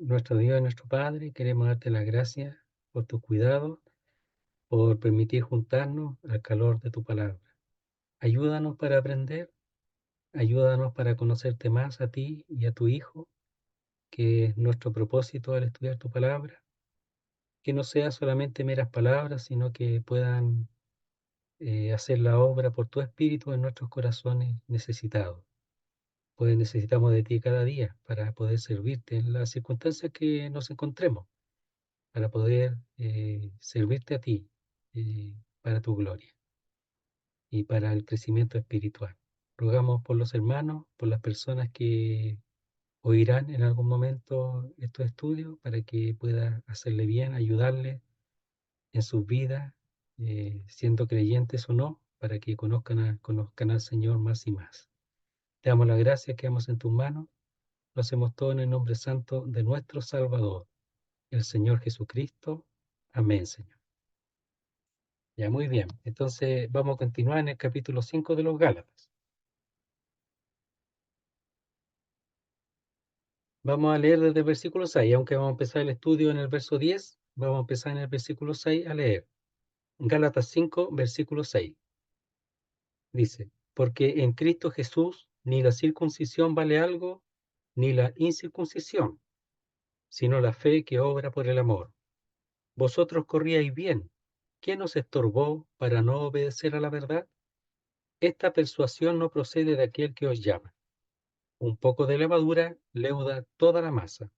nuestro Dios y nuestro Padre, queremos darte las gracias por tu cuidado, por permitir juntarnos al calor de tu palabra. Ayúdanos para aprender, ayúdanos para conocerte más a ti y a tu Hijo, que es nuestro propósito al estudiar tu palabra, que no sea solamente meras palabras, sino que puedan hacer la obra por tu Espíritu en nuestros corazones necesitados. Pues necesitamos de ti cada día para poder servirte en las circunstancias que nos encontremos, para poder servirte a ti para tu gloria y para el crecimiento espiritual. Rogamos por los hermanos, por las personas que oirán en algún momento estos estudios, para que pueda hacerle bien, ayudarle en sus vidas, siendo creyentes o no, para que conozcan al Señor más y más. Te damos las gracias, quedamos en tus manos, lo hacemos todo en el nombre santo de nuestro Salvador, el Señor Jesucristo. Amén, Señor. Ya, muy bien. Entonces vamos a continuar en el capítulo 5 de los Gálatas. Vamos a leer desde el versículo 6, aunque vamos a empezar el estudio en el verso 10, vamos a empezar en el versículo 6 a leer. Gálatas 5, versículo 6. Dice, porque en Cristo Jesús ni la circuncisión vale algo, ni la incircuncisión, sino la fe que obra por el amor. Vosotros corríais bien. ¿Quién os estorbó para no obedecer a la verdad? Esta persuasión no procede de aquel que os llama. Un poco de levadura leuda toda la masa.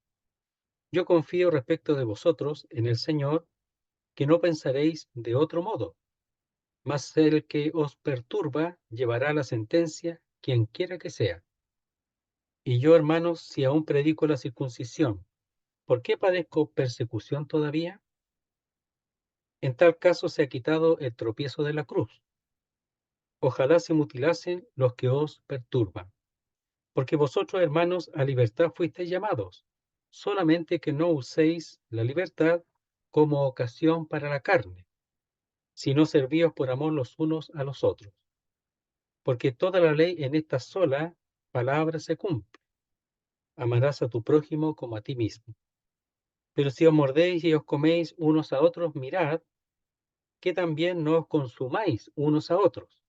Yo confío respecto de vosotros en el Señor, que no pensaréis de otro modo, mas el que os perturba llevará la sentencia, quien quiera que sea. Y yo, hermanos, si aún predico la circuncisión, ¿por qué padezco persecución todavía? En tal caso se ha quitado el tropiezo de la cruz. Ojalá se mutilasen los que os perturban. Porque vosotros, hermanos, a libertad fuisteis llamados, solamente que no uséis la libertad como ocasión para la carne, sino servíos por amor los unos a los otros. Porque toda la ley en esta sola palabra se cumple. Amarás a tu prójimo como a ti mismo. Pero si os mordéis y os coméis unos a otros, mirad que también no os consumáis unos a otros.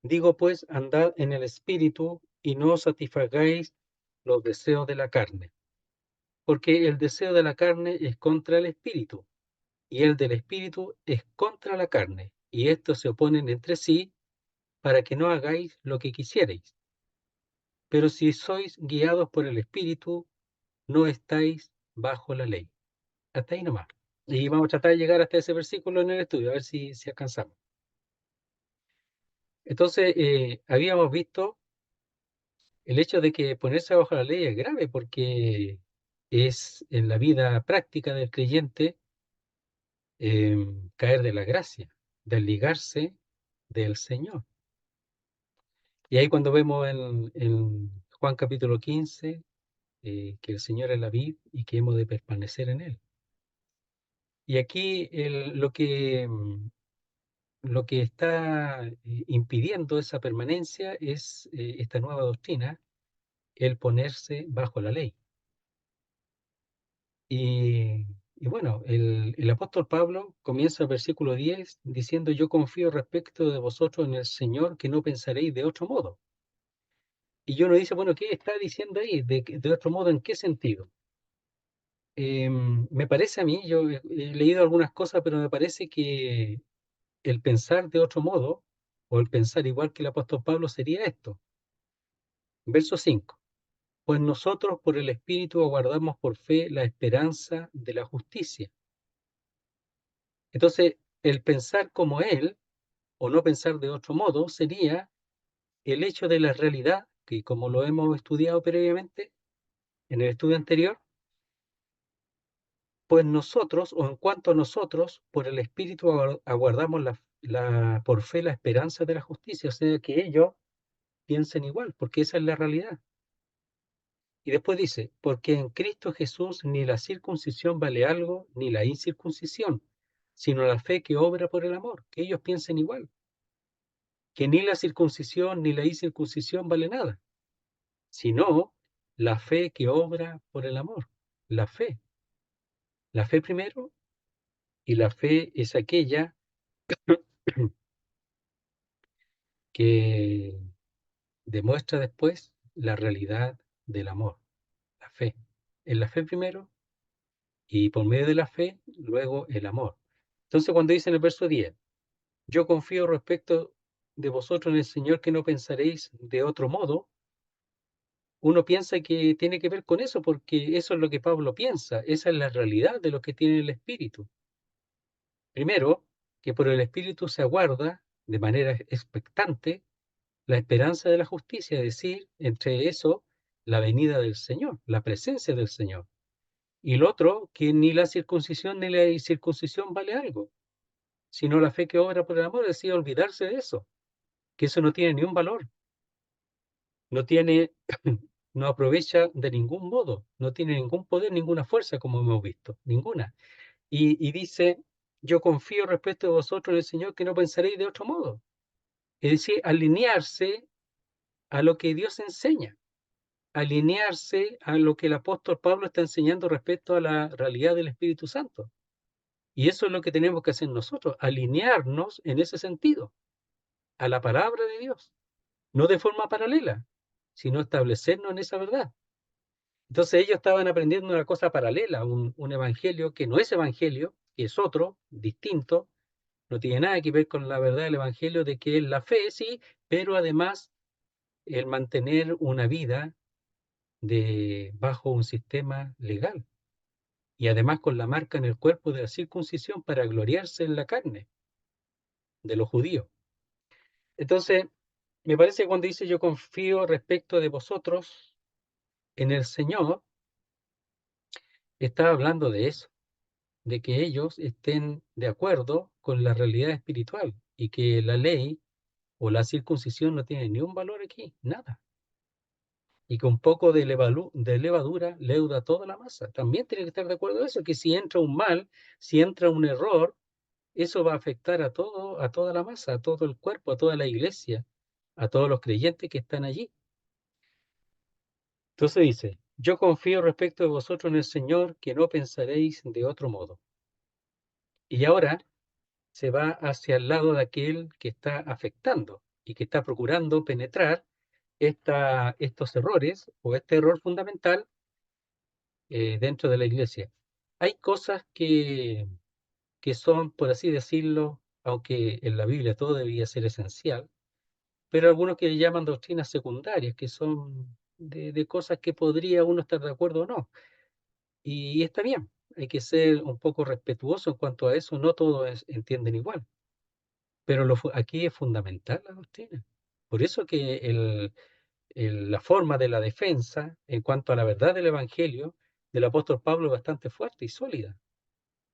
Digo pues, andad en el espíritu y no satisfagáis los deseos de la carne, porque el deseo de la carne es contra el espíritu, y el del espíritu es contra la carne, y estos se oponen entre sí para que no hagáis lo que quisierais. Pero si sois guiados por el espíritu, no estáis bajo la ley. Hasta ahí nomás. Y vamos a tratar de llegar hasta ese versículo en el estudio, a ver si alcanzamos. Entonces, habíamos visto el hecho de que ponerse bajo la ley es grave porque es en la vida práctica del creyente caer de la gracia, desligarse del Señor. Y ahí cuando vemos en Juan capítulo 15, que el Señor es la vid y que hemos de permanecer en Él. Y aquí lo que está impidiendo esa permanencia es esta nueva doctrina, el ponerse bajo la ley. Y bueno, el apóstol Pablo comienza el versículo 10 diciendo, yo confío respecto de vosotros en el Señor, que no pensaréis de otro modo. Y uno dice, bueno, ¿qué está diciendo ahí? ¿De otro modo en qué sentido? Me parece a mí, yo he leído algunas cosas, pero me parece que el pensar de otro modo, o el pensar igual que el apóstol Pablo, sería esto. Verso 5. Pues nosotros por el Espíritu aguardamos por fe la esperanza de la justicia. Entonces, el pensar como Él, o no pensar de otro modo, sería el hecho de la realidad, que como lo hemos estudiado previamente, en el estudio anterior, pues nosotros, o en cuanto a nosotros, por el Espíritu aguardamos por fe la esperanza de la justicia, o sea, que ellos piensen igual, porque esa es la realidad. Y después dice, porque en Cristo Jesús ni la circuncisión vale algo, ni la incircuncisión, sino la fe que obra por el amor, que ellos piensen igual, que ni la circuncisión ni la incircuncisión vale nada, sino la fe que obra por el amor. la fe. La fe primero, y la fe es aquella que demuestra después la realidad del amor, la fe. En la fe primero y por medio de la fe, luego el amor. Entonces cuando dice en el verso 10, yo confío respecto de vosotros en el Señor que no pensaréis de otro modo, uno piensa que tiene que ver con eso, porque eso es lo que Pablo piensa, esa es la realidad de lo que tiene el Espíritu. Primero, que por el Espíritu se aguarda de manera expectante la esperanza de la justicia, es decir, entre eso, la venida del Señor, la presencia del Señor. Y lo otro, que ni la circuncisión ni la incircuncisión vale algo, sino la fe que obra por el amor, es decir, olvidarse de eso, que eso no tiene ni un valor, no tiene, no aprovecha de ningún modo, no tiene ningún poder, ninguna fuerza, como hemos visto, ninguna. Y dice, yo confío respecto de vosotros en el Señor que no pensaréis de otro modo. Es decir, alinearse a lo que Dios enseña, alinearse a lo que el apóstol Pablo está enseñando respecto a la realidad del Espíritu Santo. Y eso es lo que tenemos que hacer nosotros, alinearnos en ese sentido, a la palabra de Dios, no de forma paralela, sino establecernos en esa verdad. Entonces ellos estaban aprendiendo una cosa paralela, un evangelio que no es evangelio, que es otro, distinto, no tiene nada que ver con la verdad del evangelio de que es la fe, sí, pero además el mantener una vida bajo un sistema legal y además con la marca en el cuerpo de la circuncisión para gloriarse en la carne de los judíos. Entonces, me parece que cuando dice yo confío respecto de vosotros en el Señor, está hablando de eso, de que ellos estén de acuerdo con la realidad espiritual y que la ley o la circuncisión no tiene ni un valor aquí, nada. Y que un poco de levadura leuda toda la masa. También tiene que estar de acuerdo en eso, que si entra un mal, si entra un error, eso va a afectar a todo, a toda la masa, a todo el cuerpo, a toda la iglesia, a todos los creyentes que están allí. Entonces dice, yo confío respecto de vosotros en el Señor, que no pensaréis de otro modo. Y ahora se va hacia el lado de aquel que está afectando y que está procurando penetrar estos errores o este error fundamental dentro de la iglesia. Hay cosas que son, por así decirlo, aunque en la Biblia todo debía ser esencial, pero algunos que le llaman doctrinas secundarias, que son de cosas que podría uno estar de acuerdo o no. Y está bien, hay que ser un poco respetuoso en cuanto a eso, no todos entienden igual, pero aquí es fundamental la doctrina. Por eso que la forma de la defensa en cuanto a la verdad del Evangelio del apóstol Pablo es bastante fuerte y sólida.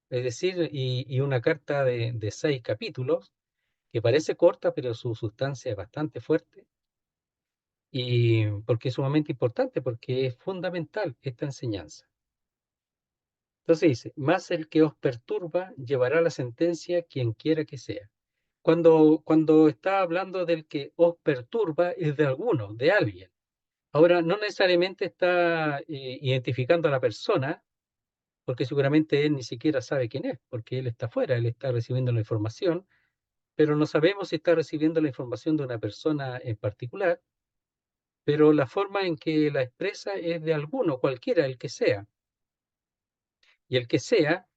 Es decir, y una carta de 6 capítulos, que parece corta, pero su sustancia es bastante fuerte, y porque es sumamente importante, porque es fundamental esta enseñanza. Entonces dice, más el que os perturba llevará la sentencia quien quiera que sea. Cuando está hablando del que os perturba es de alguno, de alguien. Ahora, no necesariamente está identificando a la persona, porque seguramente él ni siquiera sabe quién es, porque él está afuera, él está recibiendo la información, pero no sabemos si está recibiendo la información de una persona en particular, pero la forma en que la expresa es de alguno, cualquiera, el que sea. Y el que sea,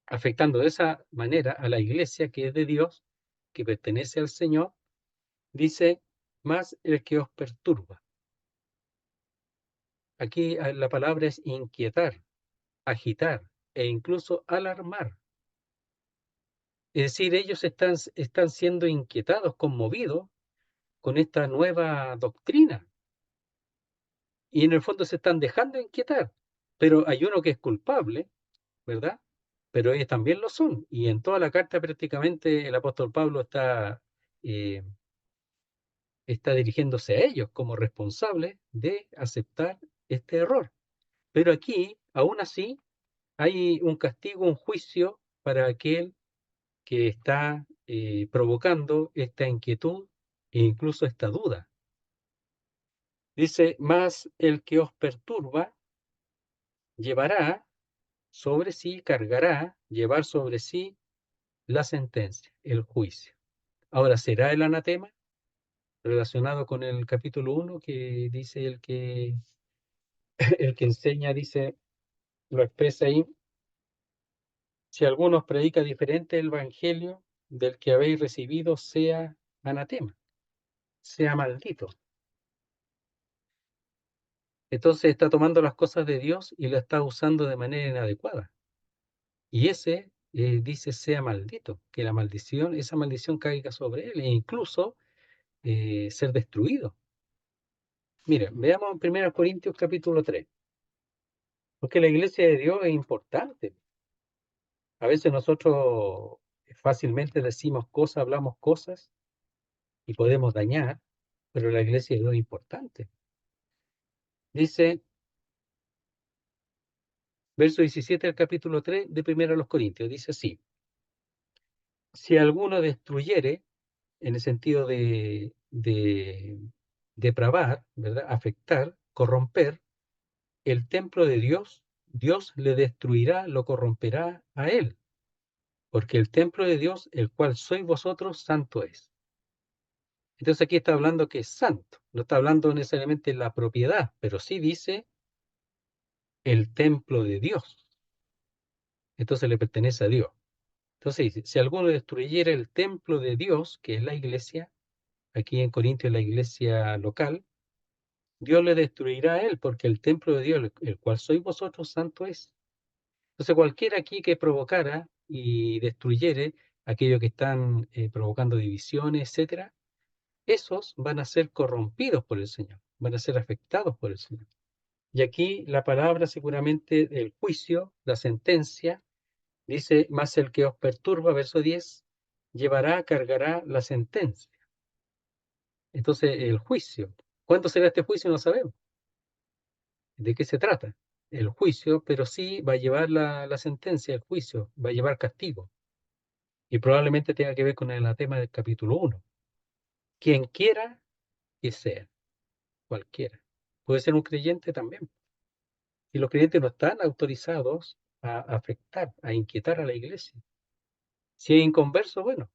afectando de esa manera a la iglesia que es de Dios, que pertenece al Señor, dice, más el que os perturba. Aquí la palabra es inquietar, agitar e incluso alarmar. Es decir, ellos están siendo inquietados, conmovidos con esta nueva doctrina y en el fondo se están dejando inquietar. Pero hay uno que es culpable, ¿verdad? Pero ellos también lo son. Y en toda la carta prácticamente el apóstol Pablo eh, está dirigiéndose a ellos como responsables de aceptar este error. Pero aquí, aún así, hay un castigo, un juicio para aquel que está provocando esta inquietud e incluso esta duda. Dice, más el que os perturba llevará sobre sí, cargará, llevar sobre sí la sentencia, el juicio. Ahora, ¿será el anatema relacionado con el capítulo 1 que dice el que enseña, dice, lo expresa ahí? Si alguno os predica diferente el evangelio del que habéis recibido, sea anatema, sea maldito. Entonces está tomando las cosas de Dios y las está usando de manera inadecuada. Y ese dice sea maldito, que la maldición, esa maldición caiga sobre él e incluso ser destruido. Mire, veamos en 1 Corintios capítulo 3, porque la iglesia de Dios es importante. A veces nosotros fácilmente decimos cosas, hablamos cosas y podemos dañar, pero la iglesia de Dios es importante. Dice, verso 17 del capítulo 3 de 1 Corintios, dice así: si alguno destruyere, en el sentido de depravar, ¿verdad? Afectar, corromper el templo de Dios, Dios le destruirá, lo corromperá a él, porque el templo de Dios, el cual sois vosotros, santo es. Entonces aquí está hablando que es santo, no está hablando necesariamente de la propiedad, pero sí dice el templo de Dios. Entonces le pertenece a Dios. Entonces dice, si alguno destruyera el templo de Dios, que es la iglesia, aquí en Corintios la iglesia local, Dios le destruirá a él, porque el templo de Dios, el cual sois vosotros, santo es. Entonces cualquiera aquí que provocara y destruyere aquello que están provocando divisiones, etcétera, esos van a ser corrompidos por el Señor, van a ser afectados por el Señor. Y aquí la palabra seguramente el juicio, la sentencia, dice, más el que os perturba, verso 10, llevará, cargará la sentencia. Entonces el juicio, ¿cuándo será este juicio? No sabemos. ¿De qué se trata? El juicio, pero sí va a llevar la sentencia, el juicio, va a llevar castigo. Y probablemente tenga que ver con el tema del capítulo 1. Quien quiera que sea, cualquiera. Puede ser un creyente también. Y los creyentes no están autorizados a afectar, a inquietar a la iglesia. Si es inconverso, bueno,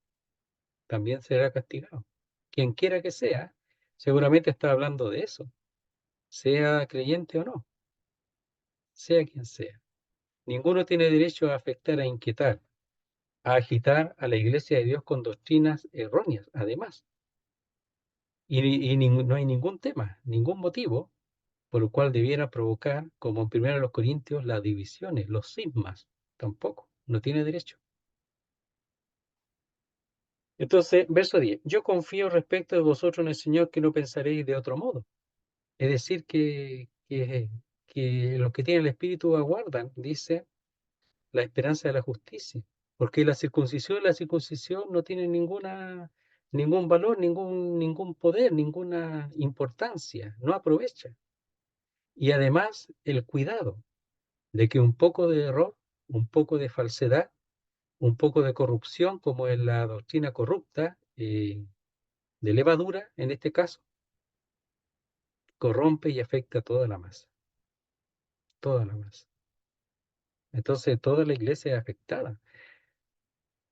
también será castigado. Quien quiera que sea, seguramente está hablando de eso, sea creyente o no, sea quien sea. Ninguno tiene derecho a afectar, a inquietar, a agitar a la iglesia de Dios con doctrinas erróneas, además. Y no hay ningún tema, ningún motivo por el cual debiera provocar, como en 1 Corintios, las divisiones, los cismas, tampoco, no tiene derecho. Entonces, verso 10, yo confío respecto de vosotros en el Señor que no pensaréis de otro modo. Es decir, que los que tienen el Espíritu aguardan, dice, la esperanza de la justicia. Porque la circuncisión no tiene ningún valor, ningún poder, ninguna importancia, no aprovecha. Y además, el cuidado de que un poco de error, un poco de falsedad, un poco de corrupción, como en la doctrina corrupta, de levadura, en este caso, corrompe y afecta a toda la masa, toda la masa. Entonces, toda la iglesia es afectada.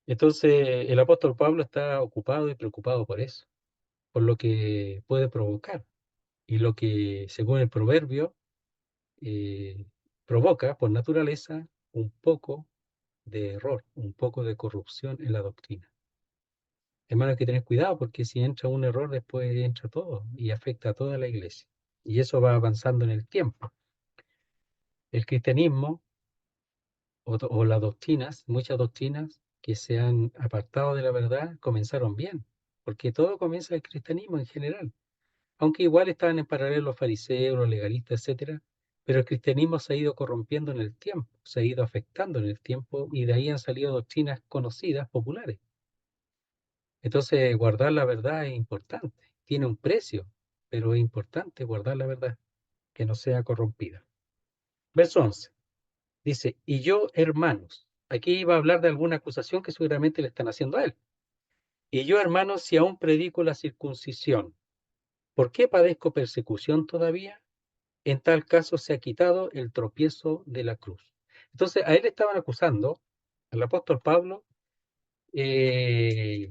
Entonces, el apóstol Pablo está ocupado y preocupado por eso, por lo que puede provocar y lo que, según el proverbio, eh, provoca por naturaleza un poco de error, un poco de corrupción en la doctrina. Hermano, hay que tener cuidado porque si entra un error, después entra todo y afecta a toda la iglesia. Y eso va avanzando en el tiempo. El cristianismo o las doctrinas, muchas doctrinas que se han apartado de la verdad, comenzaron bien, porque todo comienza del cristianismo en general. Aunque igual estaban en paralelo los fariseos, los legalistas, etcétera, pero el cristianismo se ha ido corrompiendo en el tiempo, se ha ido afectando en el tiempo y de ahí han salido doctrinas conocidas, populares. Entonces, guardar la verdad es importante, tiene un precio, pero es importante guardar la verdad, que no sea corrompida. Verso 11, dice, y yo, hermanos, aquí iba a hablar de alguna acusación que seguramente le están haciendo a él. Y yo, hermanos, si aún predico la circuncisión, ¿por qué padezco persecución todavía? en tal caso se ha quitado el tropiezo de la cruz. Entonces, a él le estaban acusando, al apóstol Pablo, de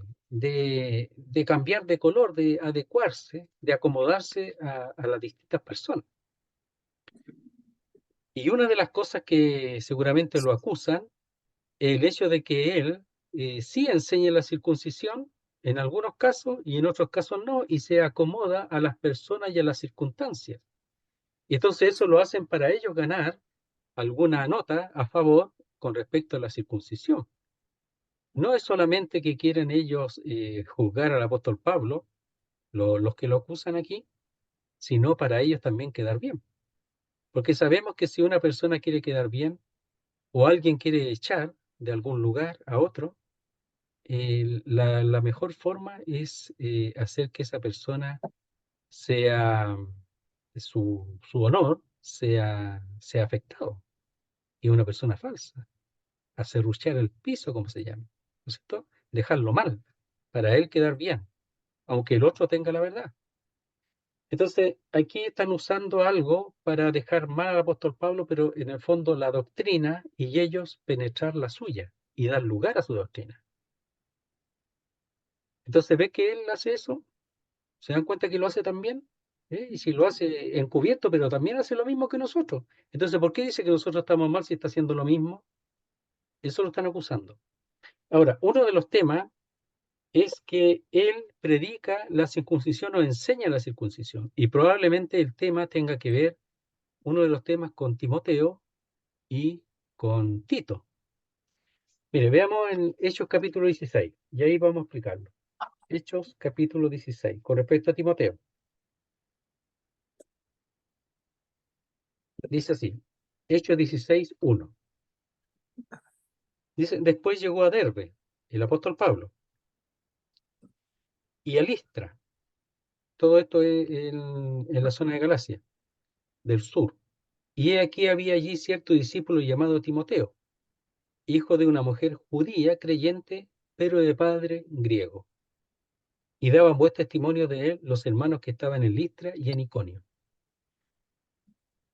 cambiar de color, de adecuarse, de acomodarse a las distintas personas. Y una de las cosas que seguramente lo acusan es el hecho de que él sí enseña la circuncisión en algunos casos y en otros casos no, y se acomoda a las personas y a las circunstancias. Y entonces eso lo hacen para ellos ganar alguna nota a favor con respecto a la circuncisión. No es solamente que quieren ellos juzgar al apóstol Pablo, los que lo acusan aquí, sino para ellos también quedar bien. Porque sabemos que si una persona quiere quedar bien o alguien quiere echar de algún lugar a otro, la mejor forma es hacer que esa persona sea, su honor sea afectado. Y una persona falsa, acerruchar el piso, como se llama, ¿no es cierto? Dejarlo mal, para él quedar bien, aunque el otro tenga la verdad. Entonces, aquí están usando algo para dejar mal al apóstol Pablo, pero en el fondo la doctrina y ellos penetrar la suya y dar lugar a su doctrina. Entonces, ve que él hace eso, se dan cuenta que lo hace también, ¿eh? Y si lo hace encubierto, pero también hace lo mismo que nosotros. Entonces, ¿por qué dice que nosotros estamos mal si está haciendo lo mismo? Eso lo están acusando. Ahora, uno de los temas es que él predica la circuncisión o enseña la circuncisión. Y probablemente el tema tenga que ver, uno de los temas, con Timoteo y con Tito. Mire, veamos en Hechos capítulo 16, y ahí vamos a explicarlo. Hechos capítulo 16, con respecto a Timoteo. Dice así, Hechos 16, 1. Dice, después llegó a Derbe, el apóstol Pablo, y a Listra. Todo esto es en la zona de Galacia, del sur. Y he aquí había allí cierto discípulo llamado Timoteo, hijo de una mujer judía creyente, pero de padre griego. Y daban buen testimonio de él los hermanos que estaban en Listra y en Iconio.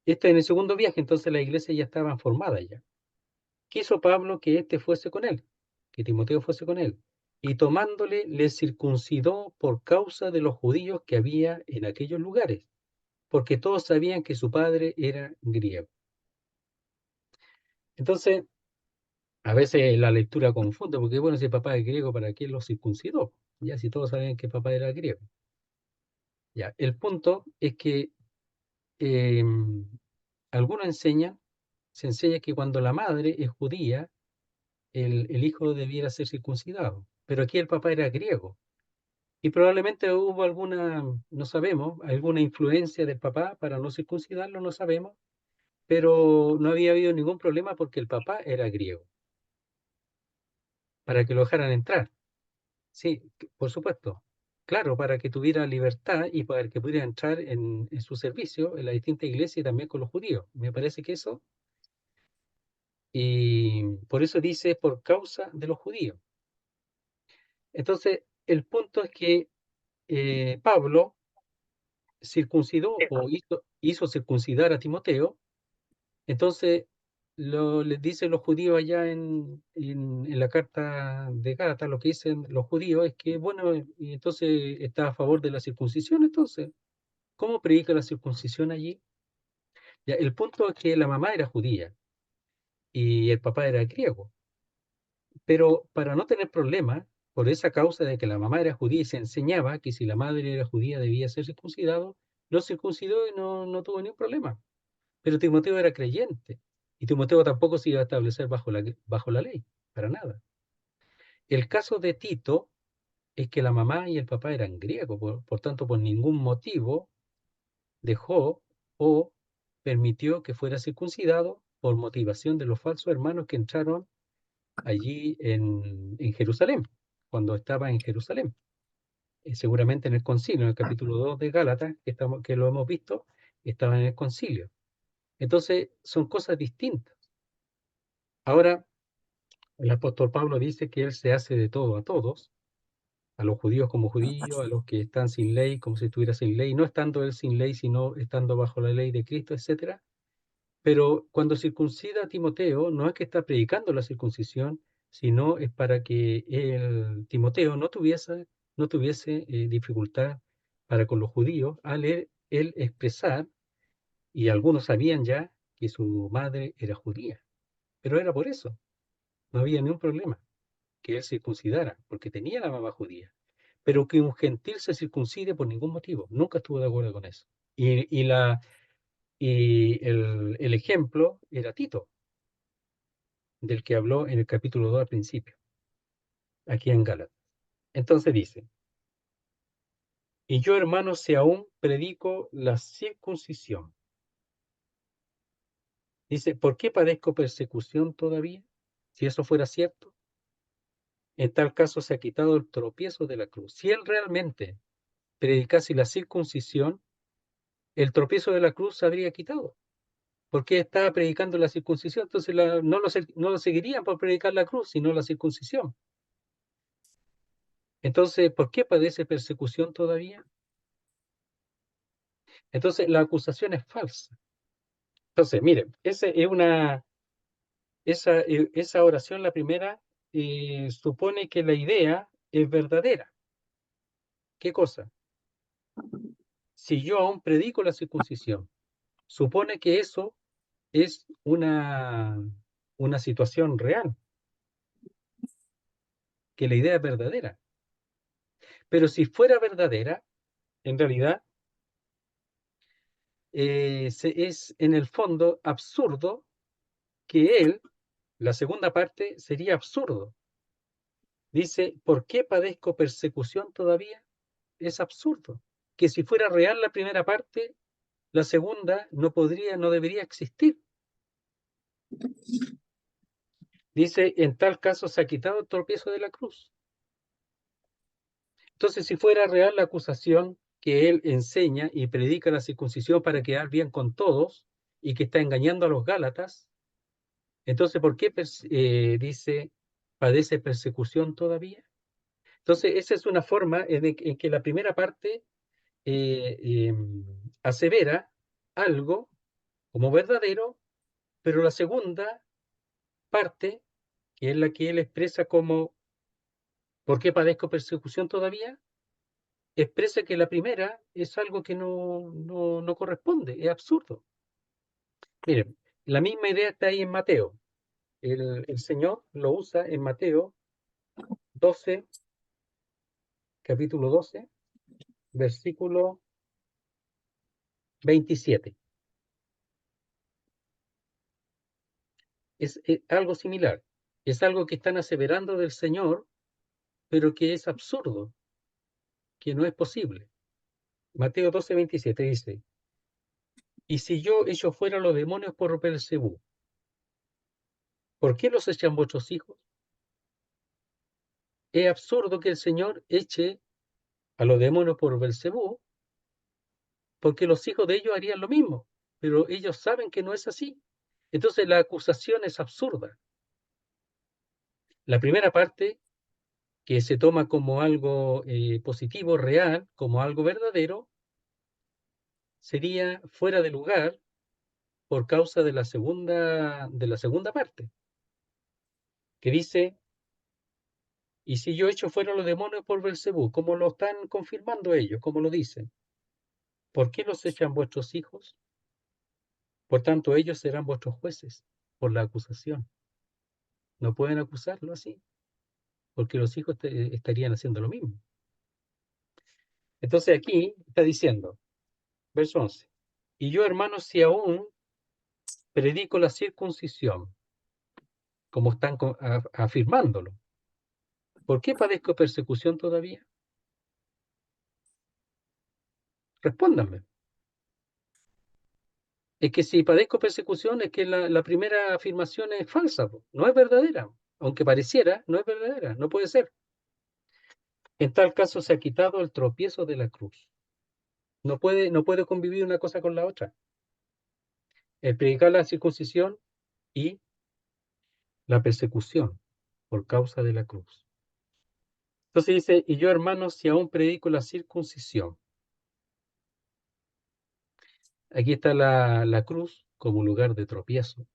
Este en el segundo viaje, entonces la iglesia ya estaba formada ya. Quiso Pablo que éste fuese con él, que Timoteo fuese con él. Y tomándole, le circuncidó por causa de los judíos que había en aquellos lugares, porque todos sabían que su padre era griego. Entonces, a veces la lectura confunde, porque bueno, si el papá es griego, ¿para qué lo circuncidó? Ya si todos sabían que el papá era griego. Ya, el punto es que eh, algunos enseñan, se enseña que cuando la madre es judía, el hijo debiera ser circuncidado. Pero aquí el papá era griego. Y probablemente hubo alguna, no sabemos, alguna influencia del papá para no circuncidarlo, no sabemos, pero no había habido ningún problema porque el papá era griego, para que lo dejaran entrar. Sí, por supuesto. Claro, para que tuviera libertad y para que pudiera entrar en su servicio en la distinta iglesia y también con los judíos. Me parece que eso, y por eso dice por causa de los judíos. Entonces, el punto es que Pablo circuncidó o hizo circuncidar a Timoteo. Entonces, les dicen los judíos allá en la carta de Gálatas, lo que dicen los judíos es que, bueno, y entonces está a favor de la circuncisión, entonces, ¿cómo predica la circuncisión allí? Ya, el punto es que la mamá era judía y el papá era griego, pero para no tener problemas, por esa causa de que la mamá era judía y se enseñaba que si la madre era judía debía ser circuncidado, lo circuncidó y no tuvo ningún problema. Pero Timoteo era creyente y Timoteo tampoco se iba a establecer bajo la ley, para nada. El caso de Tito es que la mamá y el papá eran griegos, por tanto, por ningún motivo dejó o permitió que fuera circuncidado por motivación de los falsos hermanos que entraron allí en Jerusalén, cuando estaba en Jerusalén. Seguramente en el concilio, en el capítulo 2 de Gálatas, que lo hemos visto, estaba en el concilio. Entonces, son cosas distintas. Ahora, el apóstol Pablo dice que él se hace de todo a todos, a los judíos como judíos, a los que están sin ley como si estuviera sin ley, no estando él sin ley, sino estando bajo la ley de Cristo, etcétera. Pero cuando circuncida a Timoteo, no es que está predicando la circuncisión, sino es para que Timoteo no tuviese dificultad para con los judíos al él expresar, y algunos sabían ya que su madre era judía, pero era por eso, no había ningún problema que él circuncidara, porque tenía la mamá judía. Pero que un gentil se circuncide por ningún motivo, nunca estuvo de acuerdo con eso. Y el ejemplo era Tito, del que habló en el capítulo 2 al principio, aquí en Gálatas. Entonces dice, y yo, hermanos, si aún predico la circuncisión, dice, ¿por qué padezco persecución todavía? Si eso fuera cierto, en tal caso se ha quitado el tropiezo de la cruz. Si él realmente predicase la circuncisión, el tropiezo de la cruz se habría quitado, porque estaba predicando la circuncisión, entonces no lo seguirían por predicar la cruz, sino la circuncisión. Entonces, ¿por qué padece persecución todavía? Entonces, la acusación es falsa. Entonces, miren, esa oración, la primera, supone que la idea es verdadera. ¿Qué cosa? Si yo aún predico la circuncisión, supone que eso es una situación real, que la idea es verdadera. Pero si fuera verdadera, en realidad es en el fondo absurdo que la segunda parte sería absurdo. Dice, ¿por qué padezco persecución todavía? Es absurdo. Que si fuera real la primera parte, la segunda no debería existir. Dice, en tal caso se ha quitado el tropiezo de la cruz. Entonces, si fuera real la acusación que él enseña y predica la circuncisión para quedar bien con todos y que está engañando a los Gálatas, entonces, ¿por qué dice, padece persecución todavía? Entonces, esa es una forma en que la primera parte asevera algo como verdadero, pero la segunda parte, que es la que él expresa como ¿por qué padezco persecución todavía? Expresa que la primera es algo que no corresponde, es absurdo. Miren, la misma idea está ahí en Mateo. El Señor lo usa en Mateo 12, capítulo 12, versículo 27. Es algo similar. Es algo que están aseverando del Señor, pero que es absurdo, que no es posible. Mateo 12, 27 dice, y si yo echo fuera los demonios por Beelzebú, ¿por qué los echan vuestros hijos? Es absurdo que el Señor eche a los demonios por Beelzebú, porque los hijos de ellos harían lo mismo, pero ellos saben que no es así. Entonces la acusación es absurda. La primera parte, que se toma como algo positivo, real, como algo verdadero, sería fuera de lugar por causa de la segunda parte, que dice, y si yo echo fuera los demonios por Beelzebú, como lo están confirmando ellos, como lo dicen, ¿por qué los echan vuestros hijos? Por tanto, ellos serán vuestros jueces por la acusación. No pueden acusarlo así, porque los hijos estarían haciendo lo mismo. Entonces aquí está diciendo, verso 11, y yo, hermanos, si aún predico la circuncisión, como están afirmándolo, ¿por qué padezco persecución todavía? Respóndanme. Es que si padezco persecución es que la primera afirmación es falsa, no es verdadera. Aunque pareciera, no es verdadera, no puede ser. En tal caso se ha quitado el tropiezo de la cruz. No puede convivir una cosa con la otra. El predicar la circuncisión y la persecución por causa de la cruz. Entonces dice, y yo, hermanos, si aún predico la circuncisión. Aquí está la cruz como lugar de tropiezo.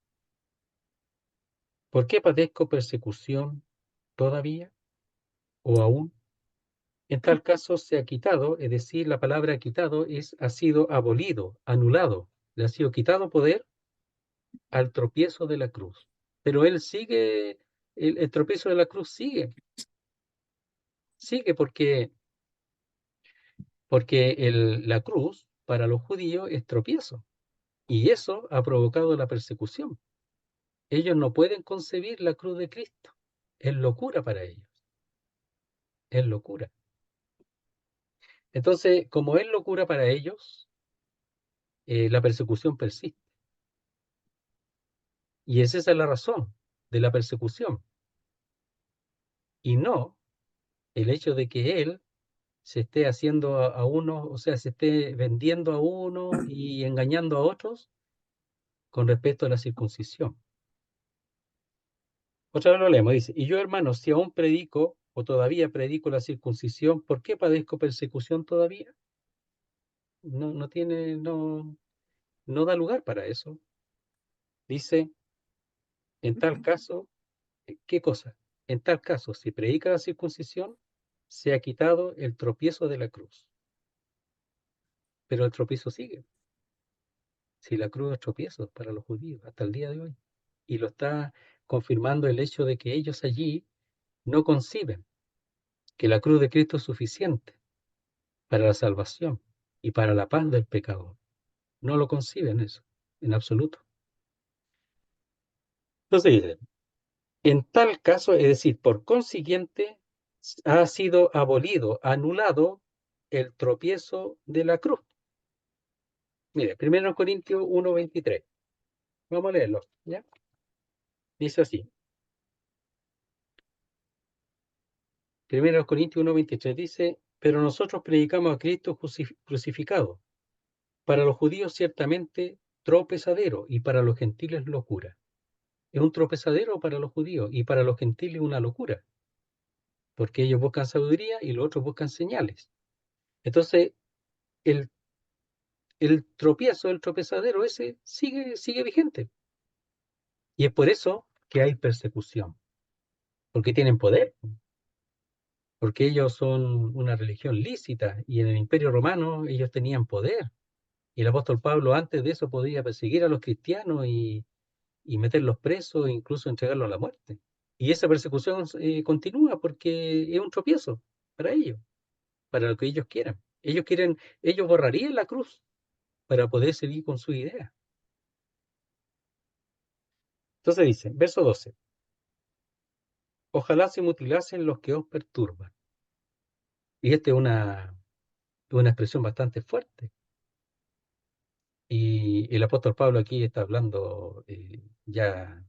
¿Por qué padezco persecución todavía o aún? En tal caso se ha quitado, es decir, la palabra quitado ha sido abolido, anulado. Le ha sido quitado poder al tropiezo de la cruz. Pero él sigue, el tropiezo de la cruz sigue porque la cruz para los judíos es tropiezo. Y eso ha provocado la persecución. Ellos no pueden concebir la cruz de Cristo. Es locura para ellos. Es locura. Entonces, como es locura para ellos, la persecución persiste. Y esa es la razón de la persecución. Y no el hecho de que él se esté haciendo a uno, o sea, se esté vendiendo a uno y engañando a otros con respecto a la circuncisión. Otra vez lo leemos, dice, y yo, hermanos, si aún predico o todavía predico la circuncisión, ¿por qué padezco persecución todavía? No tiene, no da lugar para eso. Dice, en tal caso, ¿qué cosa? En tal caso, si predica la circuncisión, se ha quitado el tropiezo de la cruz. Pero el tropiezo sigue. Si la cruz es tropiezo para los judíos hasta el día de hoy. Y lo está confirmando el hecho de que ellos allí no conciben que la cruz de Cristo es suficiente para la salvación y para la paz del pecador. No lo conciben eso, en absoluto. Entonces dice, en tal caso, es decir, por consiguiente, ha sido abolido, anulado el tropiezo de la cruz. Mire, 1 Corintios 1:23. Vamos a leerlo, ¿ya? Dice así. 1 Corintios 1:23 dice, pero nosotros predicamos a Cristo crucificado. Para los judíos ciertamente tropezadero y para los gentiles locura. Es un tropezadero para los judíos y para los gentiles una locura, porque ellos buscan sabiduría y los otros buscan señales. Entonces, el, el tropiezo, el tropezadero ese sigue vigente. Y es por eso que hay persecución, porque tienen poder, porque ellos son una religión lícita y en el Imperio Romano ellos tenían poder. Y el apóstol Pablo antes de eso podía perseguir a los cristianos y meterlos presos e incluso entregarlos a la muerte. Y esa persecución continúa porque es un tropiezo para ellos, para lo que ellos quieran. Ellos borrarían la cruz para poder seguir con su idea. Entonces dice, verso 12, ojalá se mutilasen los que os perturban. Y esta es una expresión bastante fuerte. Y el apóstol Pablo aquí está hablando ya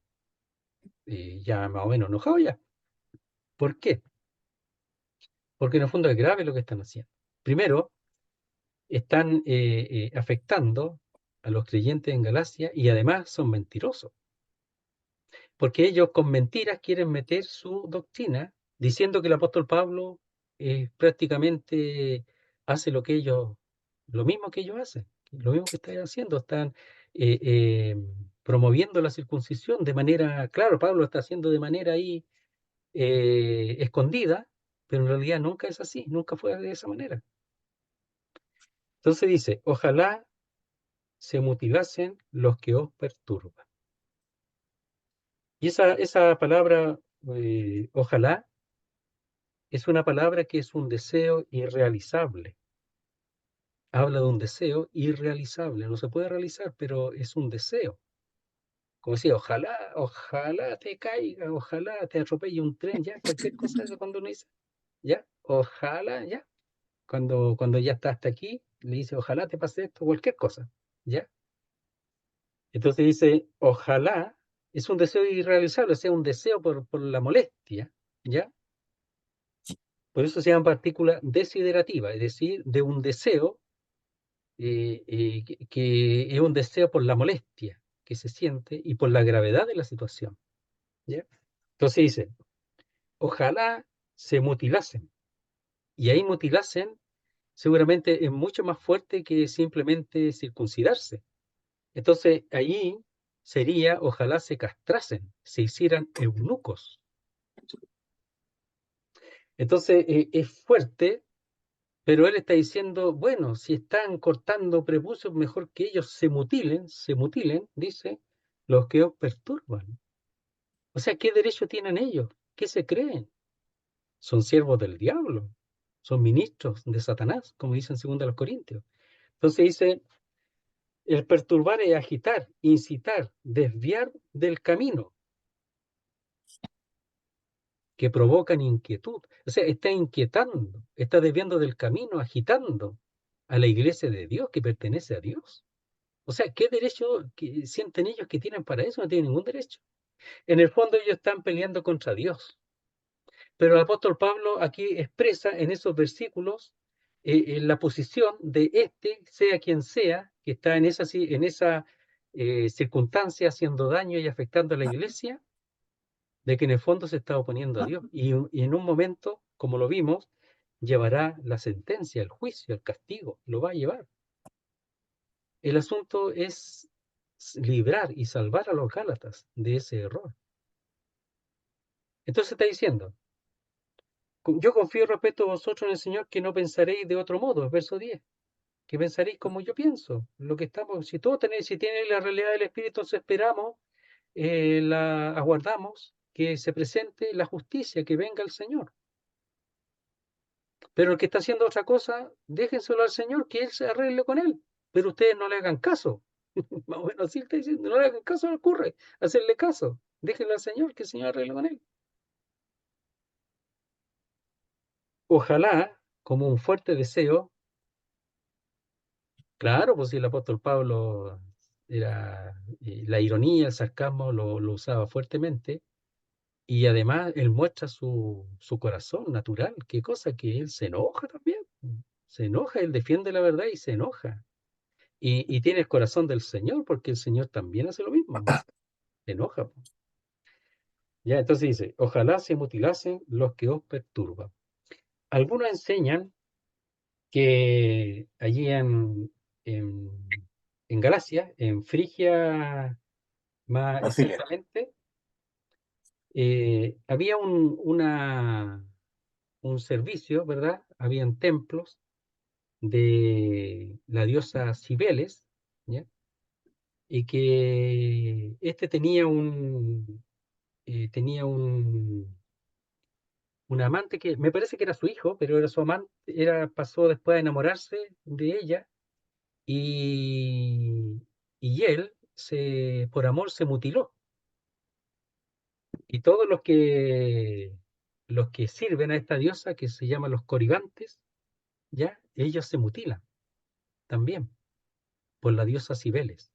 más o menos enojado ya. ¿Por qué? Porque en el fondo es grave lo que están haciendo. Primero, están afectando a los creyentes en Galacia y además son mentirosos, porque ellos con mentiras quieren meter su doctrina diciendo que el apóstol Pablo prácticamente hace lo mismo que ellos hacen, lo mismo que están haciendo, están eh, eh, promoviendo la circuncisión de manera, claro, Pablo lo está haciendo de manera ahí escondida, pero en realidad nunca es así, nunca fue de esa manera. Entonces dice, ojalá se mutilasen los que os perturban. Y esa palabra, ojalá, es una palabra que es un deseo irrealizable. Habla de un deseo irrealizable. No se puede realizar, pero es un deseo. Como decía, ojalá te caiga, ojalá te atropelle un tren, ya, cualquier cosa de cuando uno dice, ya, ojalá, ya. Cuando ya está hasta aquí, le dice, ojalá te pase esto, cualquier cosa, ya. Entonces dice, ojalá, es un deseo irrealizable, o sea, un deseo por la molestia, ¿ya? Por eso se llama partícula desiderativa, es decir, de un deseo que es un deseo por la molestia que se siente y por la gravedad de la situación, ¿ya? Entonces dice, ojalá se mutilasen. Y ahí mutilasen seguramente es mucho más fuerte que simplemente circuncidarse. Entonces, allí sería, ojalá se castrasen, se hicieran eunucos. Entonces, es fuerte, pero él está diciendo, bueno, si están cortando prepucios, mejor que ellos se mutilen, dice, los que os perturban. O sea, ¿qué derecho tienen ellos? ¿Qué se creen? Son siervos del diablo, son ministros de Satanás, como dicen en 2 Corintios. Entonces dice, el perturbar es agitar, incitar, desviar del camino, que provocan inquietud. O sea, está inquietando, está desviando del camino, agitando a la iglesia de Dios que pertenece a Dios. O sea, ¿qué derecho sienten ellos que tienen para eso? No tienen ningún derecho. En el fondo ellos están peleando contra Dios. Pero el apóstol Pablo aquí expresa en esos versículos la posición de sea quien sea, que está en esa circunstancia haciendo daño y afectando a la iglesia, de que en el fondo se está oponiendo a Dios. Y en un momento, como lo vimos, llevará la sentencia, el juicio, el castigo, lo va a llevar. El asunto es librar y salvar a los Gálatas de ese error. Entonces está diciendo, yo confío y respeto a vosotros en el Señor que no pensaréis de otro modo, verso 10, que pensaréis como yo pienso, lo que estamos, si tienen la realidad del Espíritu, entonces esperamos, la aguardamos, que se presente la justicia, que venga el Señor. Pero el que está haciendo otra cosa, déjenselo al Señor, que Él se arregle con él. Pero ustedes no le hagan caso. Más o menos así está diciendo, no le hagan caso, no ocurre hacerle caso. Déjenlo al Señor, que el Señor arregle con él. Ojalá, como un fuerte deseo, claro, pues si el apóstol Pablo era la ironía, el sarcasmo lo usaba fuertemente, y además él muestra su corazón natural, qué cosa que él se enoja también. Se enoja, él defiende la verdad y se enoja. Y tiene el corazón del Señor, porque el Señor también hace lo mismo, se enoja. Ya, entonces dice, ojalá se mutilasen los que os perturban. Algunos enseñan que allí en, en Galacia, en Frigia más Brasilia. exactamente, había un servicio, ¿verdad? Habían templos de la diosa Cibeles, ¿ya? Y que este tenía un amante que me parece que era su hijo, pero era su amante, pasó después a enamorarse de ella y, y él por amor se mutiló. Y todos los que sirven a esta diosa, que se llaman los coribantes, ya, ellos se mutilan también por la diosa Cibeles.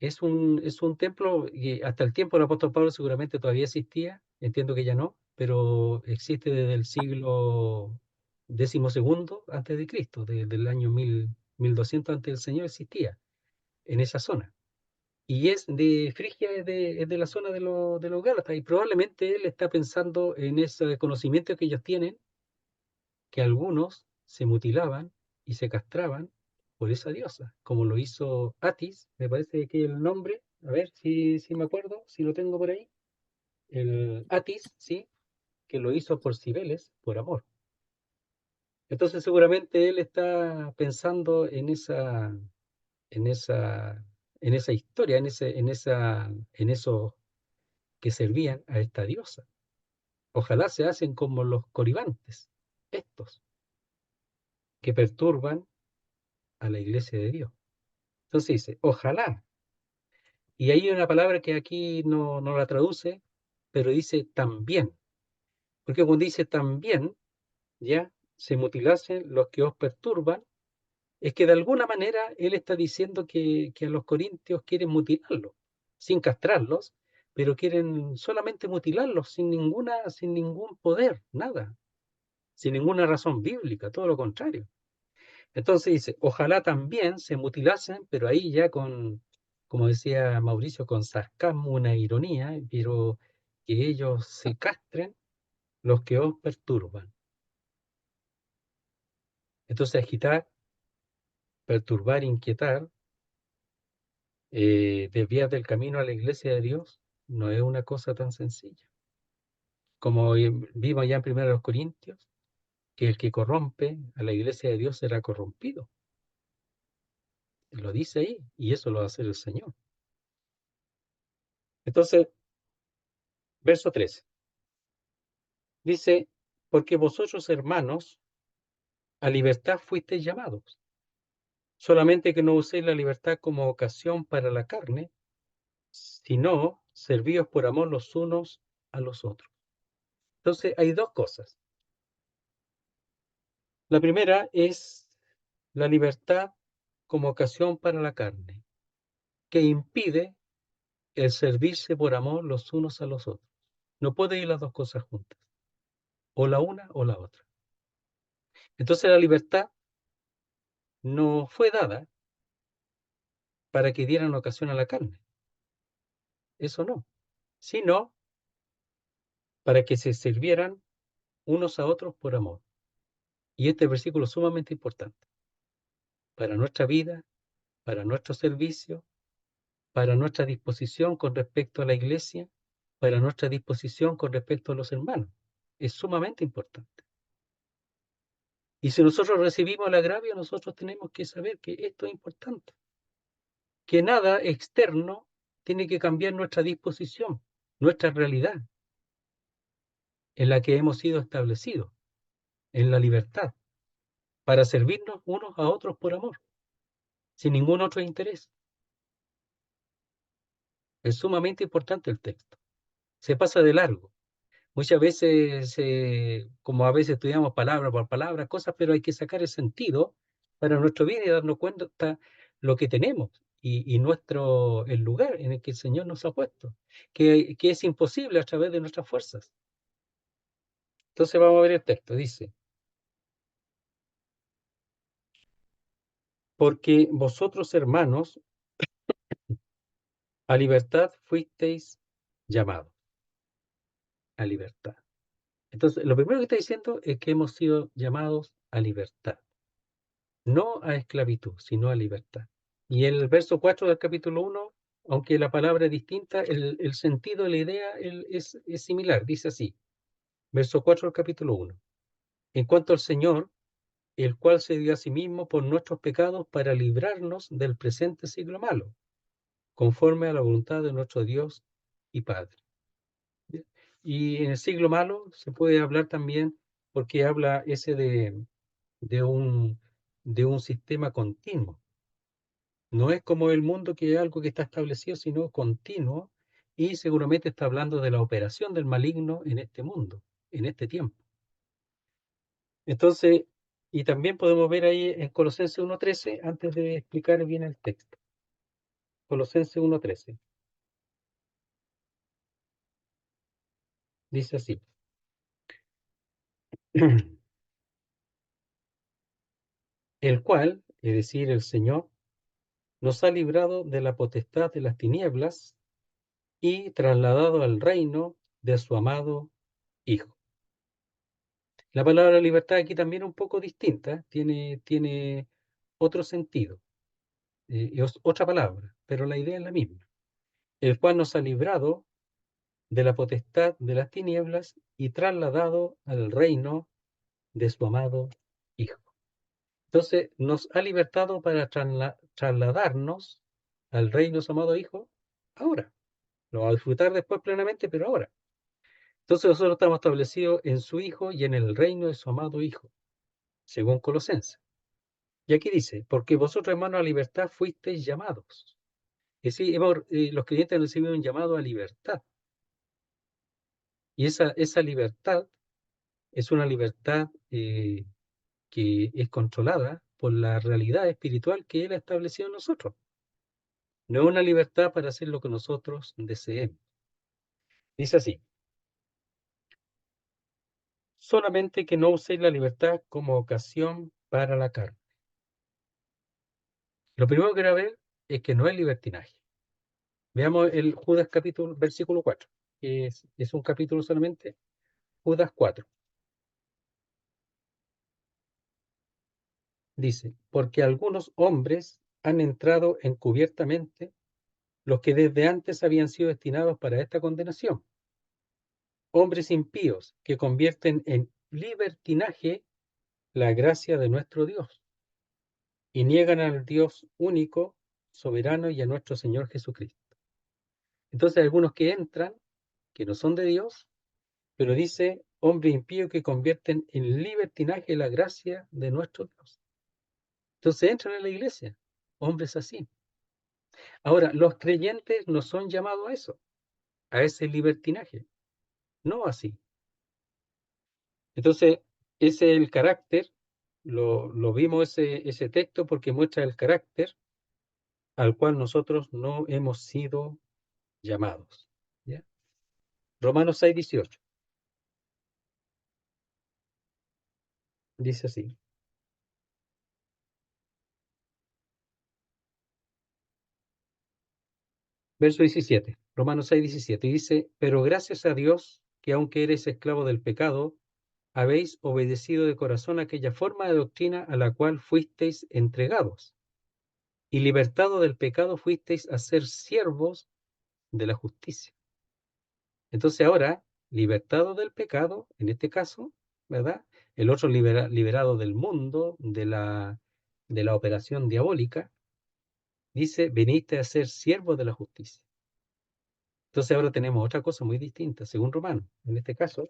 Es un templo que hasta el tiempo del apóstol Pablo seguramente todavía existía, entiendo que ya no, pero existe desde el siglo XII antes de Cristo, desde el año 1200 antes del Señor existía en esa zona. Y es de Frigia, es de la zona de los Gálatas, y probablemente él está pensando en ese conocimiento que ellos tienen, que algunos se mutilaban y se castraban por esa diosa, como lo hizo Atis, me parece que el nombre, a ver si me acuerdo, si lo tengo por ahí, el Atis, sí, que lo hizo por Cibeles, por amor. Entonces seguramente él está pensando en esa, en esa historia, en esos que servían a esta diosa. Ojalá se hacen como los coribantes, estos, que perturban a la iglesia de Dios. Entonces dice, ojalá. Y hay una palabra que aquí no la traduce, pero dice también. Porque cuando dice también, ya, se mutilasen los que os perturban, es que de alguna manera él está diciendo que a los corintios quieren mutilarlos, sin castrarlos, pero quieren solamente mutilarlos sin ningún poder, nada, sin ninguna razón bíblica, todo lo contrario. Entonces dice, ojalá también se mutilasen, pero ahí ya como decía Mauricio, con sarcasmo, una ironía, pero que ellos se castren los que os perturban. Entonces agitar, perturbar, inquietar, desviar del camino a la iglesia de Dios, no es una cosa tan sencilla. Como vimos ya en 1 Corintios, que el que corrompe a la iglesia de Dios será corrompido. Lo dice ahí, y eso lo va a hacer el Señor. Entonces, verso 13. Dice, porque vosotros, hermanos, a libertad fuisteis llamados, solamente que no uséis la libertad como ocasión para la carne, sino servíos por amor los unos a los otros. Entonces, hay dos cosas. La primera es la libertad como ocasión para la carne, que impide el servirse por amor los unos a los otros. No puede ir las dos cosas juntas, o la una o la otra. Entonces la libertad no fue dada para que dieran ocasión a la carne, eso no, sino para que se sirvieran unos a otros por amor. Y este versículo es sumamente importante para nuestra vida, para nuestro servicio, para nuestra disposición con respecto a la iglesia, para nuestra disposición con respecto a los hermanos. Es sumamente importante. Y si nosotros recibimos el agravio, nosotros tenemos que saber que esto es importante, que nada externo tiene que cambiar nuestra disposición, nuestra realidad en la que hemos sido establecidos, en la libertad, para servirnos unos a otros por amor, sin ningún otro interés. Es sumamente importante el texto. Se pasa de largo. Muchas veces, como a veces estudiamos palabra por palabra, cosas, pero hay que sacar el sentido para nuestro bien y darnos cuenta lo que tenemos y el lugar en el que el Señor nos ha puesto, que es imposible a través de nuestras fuerzas. Entonces vamos a ver el texto, dice, porque vosotros hermanos a libertad fuisteis llamados, a libertad. Entonces, lo primero que está diciendo es que hemos sido llamados a libertad, no a esclavitud, sino a libertad. Y el verso 4 del capítulo 1, aunque la palabra es distinta, el sentido de la idea es similar. Dice así, verso 4 del capítulo 1. En cuanto al Señor, el cual se dio a sí mismo por nuestros pecados para librarnos del presente siglo malo, conforme a la voluntad de nuestro Dios y Padre. Y en el siglo malo se puede hablar también, porque habla ese de un, de un sistema continuo. No es como el mundo que es algo que está establecido, sino continuo, y seguramente está hablando de la operación del maligno en este mundo, en este tiempo. Entonces, y también podemos ver ahí en Colosenses 1.13, antes de explicar bien el texto. Colosenses 1.13. Dice así. El cual, es decir, el Señor, nos ha librado de la potestad de las tinieblas y trasladado al reino de su amado Hijo. La palabra libertad aquí también es un poco distinta, tiene otro sentido, es otra palabra, pero la idea es la misma. El cual nos ha librado de la potestad de las tinieblas y trasladado al reino de su amado Hijo. Entonces, nos ha libertado para trasladarnos al reino de su amado Hijo ahora. Lo va a disfrutar después plenamente, pero ahora. Entonces nosotros estamos establecidos en su Hijo y en el reino de su amado Hijo, según Colosenses. Y aquí dice, porque vosotros, hermanos, a libertad fuisteis llamados. Es decir, los creyentes han recibido un llamado a libertad. Y esa libertad es una libertad que es controlada por la realidad espiritual que Él ha establecido en nosotros. No es una libertad para hacer lo que nosotros deseemos. Dice así, solamente que no uséis la libertad como ocasión para la carne. Lo primero que quiero ver es que no es libertinaje. Veamos el Judas capítulo, versículo 4, que es un capítulo solamente, Judas 4. Dice, porque algunos hombres han entrado encubiertamente, los que desde antes habían sido destinados para esta condenación, hombres impíos que convierten en libertinaje la gracia de nuestro Dios y niegan al Dios único, soberano y a nuestro Señor Jesucristo. Entonces hay algunos que entran, que no son de Dios, pero dice hombre impío que convierten en libertinaje la gracia de nuestro Dios. Entonces entran en la iglesia, hombres así. Ahora, los creyentes no son llamados a eso, a ese libertinaje, no así. Entonces, ese es el carácter, lo vimos ese texto porque muestra el carácter al cual nosotros no hemos sido llamados. ¿Ya? Romanos 6:18 dice así. Verso 17, Romanos 6:17 dice, pero gracias a Dios que aunque eres esclavo del pecado, habéis obedecido de corazón aquella forma de doctrina a la cual fuisteis entregados, y libertado del pecado fuisteis a ser siervos de la justicia. Entonces ahora, libertado del pecado, en este caso, ¿verdad? El otro liberado del mundo, de la operación diabólica, dice, veniste a ser siervos de la justicia. Entonces ahora tenemos otra cosa muy distinta, según Romano, en este caso.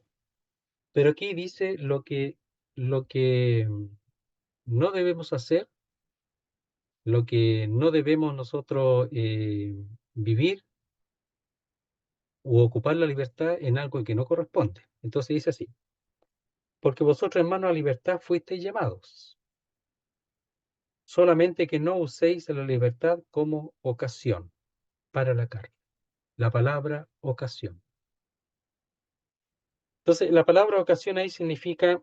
Pero aquí dice lo que no debemos hacer, lo que no debemos nosotros vivir u ocupar la libertad en algo que no corresponde. Entonces dice así, porque vosotros, hermanos, a libertad fuisteis llamados, solamente que no uséis la libertad como ocasión para la carne. La palabra ocasión. Entonces, la palabra ocasión ahí significa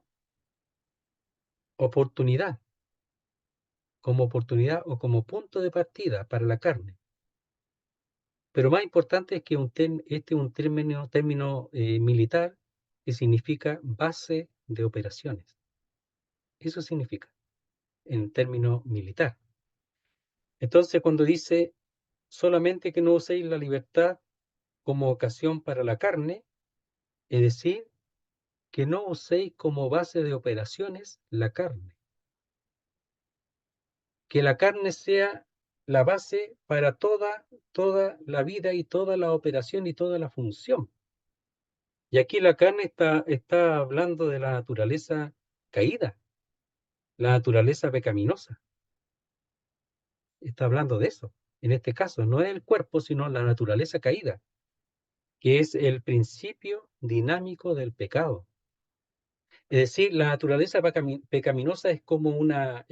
oportunidad, como oportunidad o como punto de partida para la carne. Pero más importante es que este es un término militar que significa base de operaciones. Eso significa en término militar. Entonces, cuando dice solamente que no uséis la libertad como ocasión para la carne, es decir, que no uséis como base de operaciones la carne. Que la carne sea la base para toda la vida y toda la operación y toda la función. Y aquí la carne está hablando de la naturaleza caída, la naturaleza pecaminosa. Está hablando de eso. En este caso, no es el cuerpo, sino la naturaleza caída, que es el principio dinámico del pecado. Es decir, la naturaleza pecaminosa es como una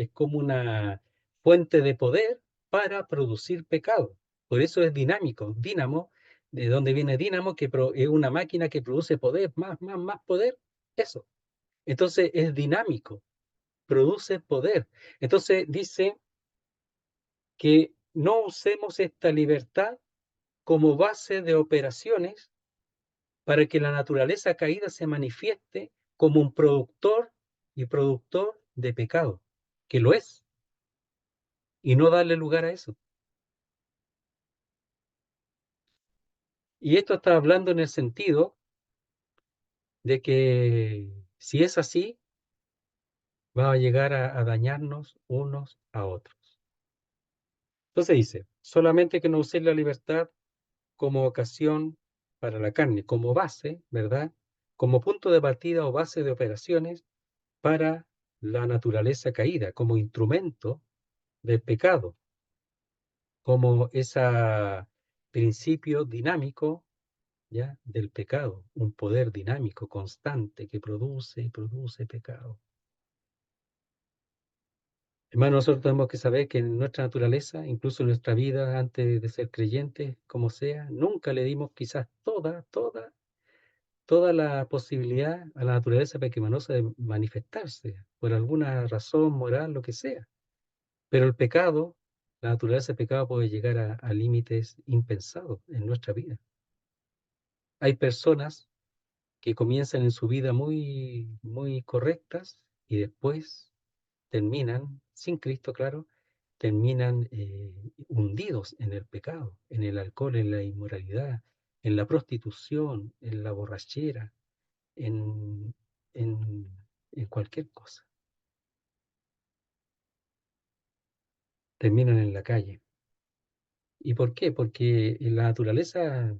fuente de poder para producir pecado. Por eso es dinámico. Dínamo, de donde viene dínamo, que es una máquina que produce poder, más poder. Eso. Entonces es dinámico, produce poder. Entonces dice que no usemos esta libertad como base de operaciones para que la naturaleza caída se manifieste como un productor y productor de pecado, que lo es, y no darle lugar a eso. Y esto está hablando en el sentido de que si es así, va a llegar a dañarnos unos a otros. Entonces dice, solamente que no uséis la libertad como ocasión para la carne, como base, ¿verdad? Como punto de partida o base de operaciones para la naturaleza caída, como instrumento del pecado, como ese principio dinámico, ¿ya? Del pecado, un poder dinámico, constante, que produce y produce pecado. Hermano, nosotros tenemos que saber que en nuestra naturaleza, incluso en nuestra vida antes de ser creyentes, como sea, nunca le dimos quizás toda la posibilidad a la naturaleza pecaminosa de manifestarse por alguna razón moral, lo que sea. Pero el pecado, la naturaleza del pecado puede llegar a límites impensados en nuestra vida. Hay personas que comienzan en su vida muy correctas y después terminan, sin Cristo, claro, terminan hundidos en el pecado, en el alcohol, en la inmoralidad, en la prostitución, en la borrachera, en, en, en cualquier cosa. Terminan en la calle. ¿Y por qué? Porque en la naturaleza,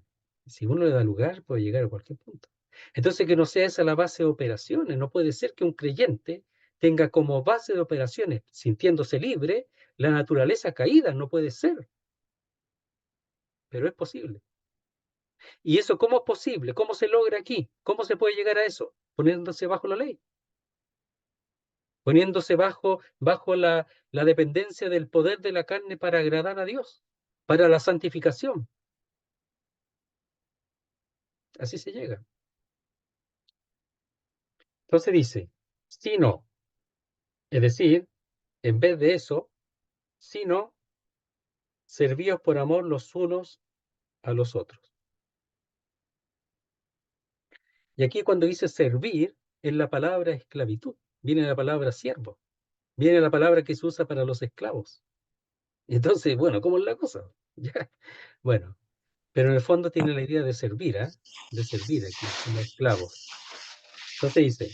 si uno le da lugar, puede llegar a cualquier punto. Entonces, que no sea esa la base de operaciones. No puede ser que un creyente tenga como base de operaciones, sintiéndose libre, la naturaleza caída. No puede ser, pero es posible. ¿Y eso cómo es posible? ¿Cómo se logra aquí? ¿Cómo se puede llegar a eso? Poniéndose bajo la ley, poniéndose bajo la dependencia del poder de la carne para agradar a Dios, para la santificación. Así se llega. Entonces dice, si no, es decir, en vez de eso, sino servíos por amor los unos a los otros. Y aquí cuando dice servir, en la palabra esclavitud, viene la palabra siervo, viene la palabra que se usa para los esclavos. Entonces, bueno, ¿cómo es la cosa? Ya. Bueno, pero en el fondo tiene la idea de servir, ¿eh? De servir aquí, como esclavos. Entonces dice,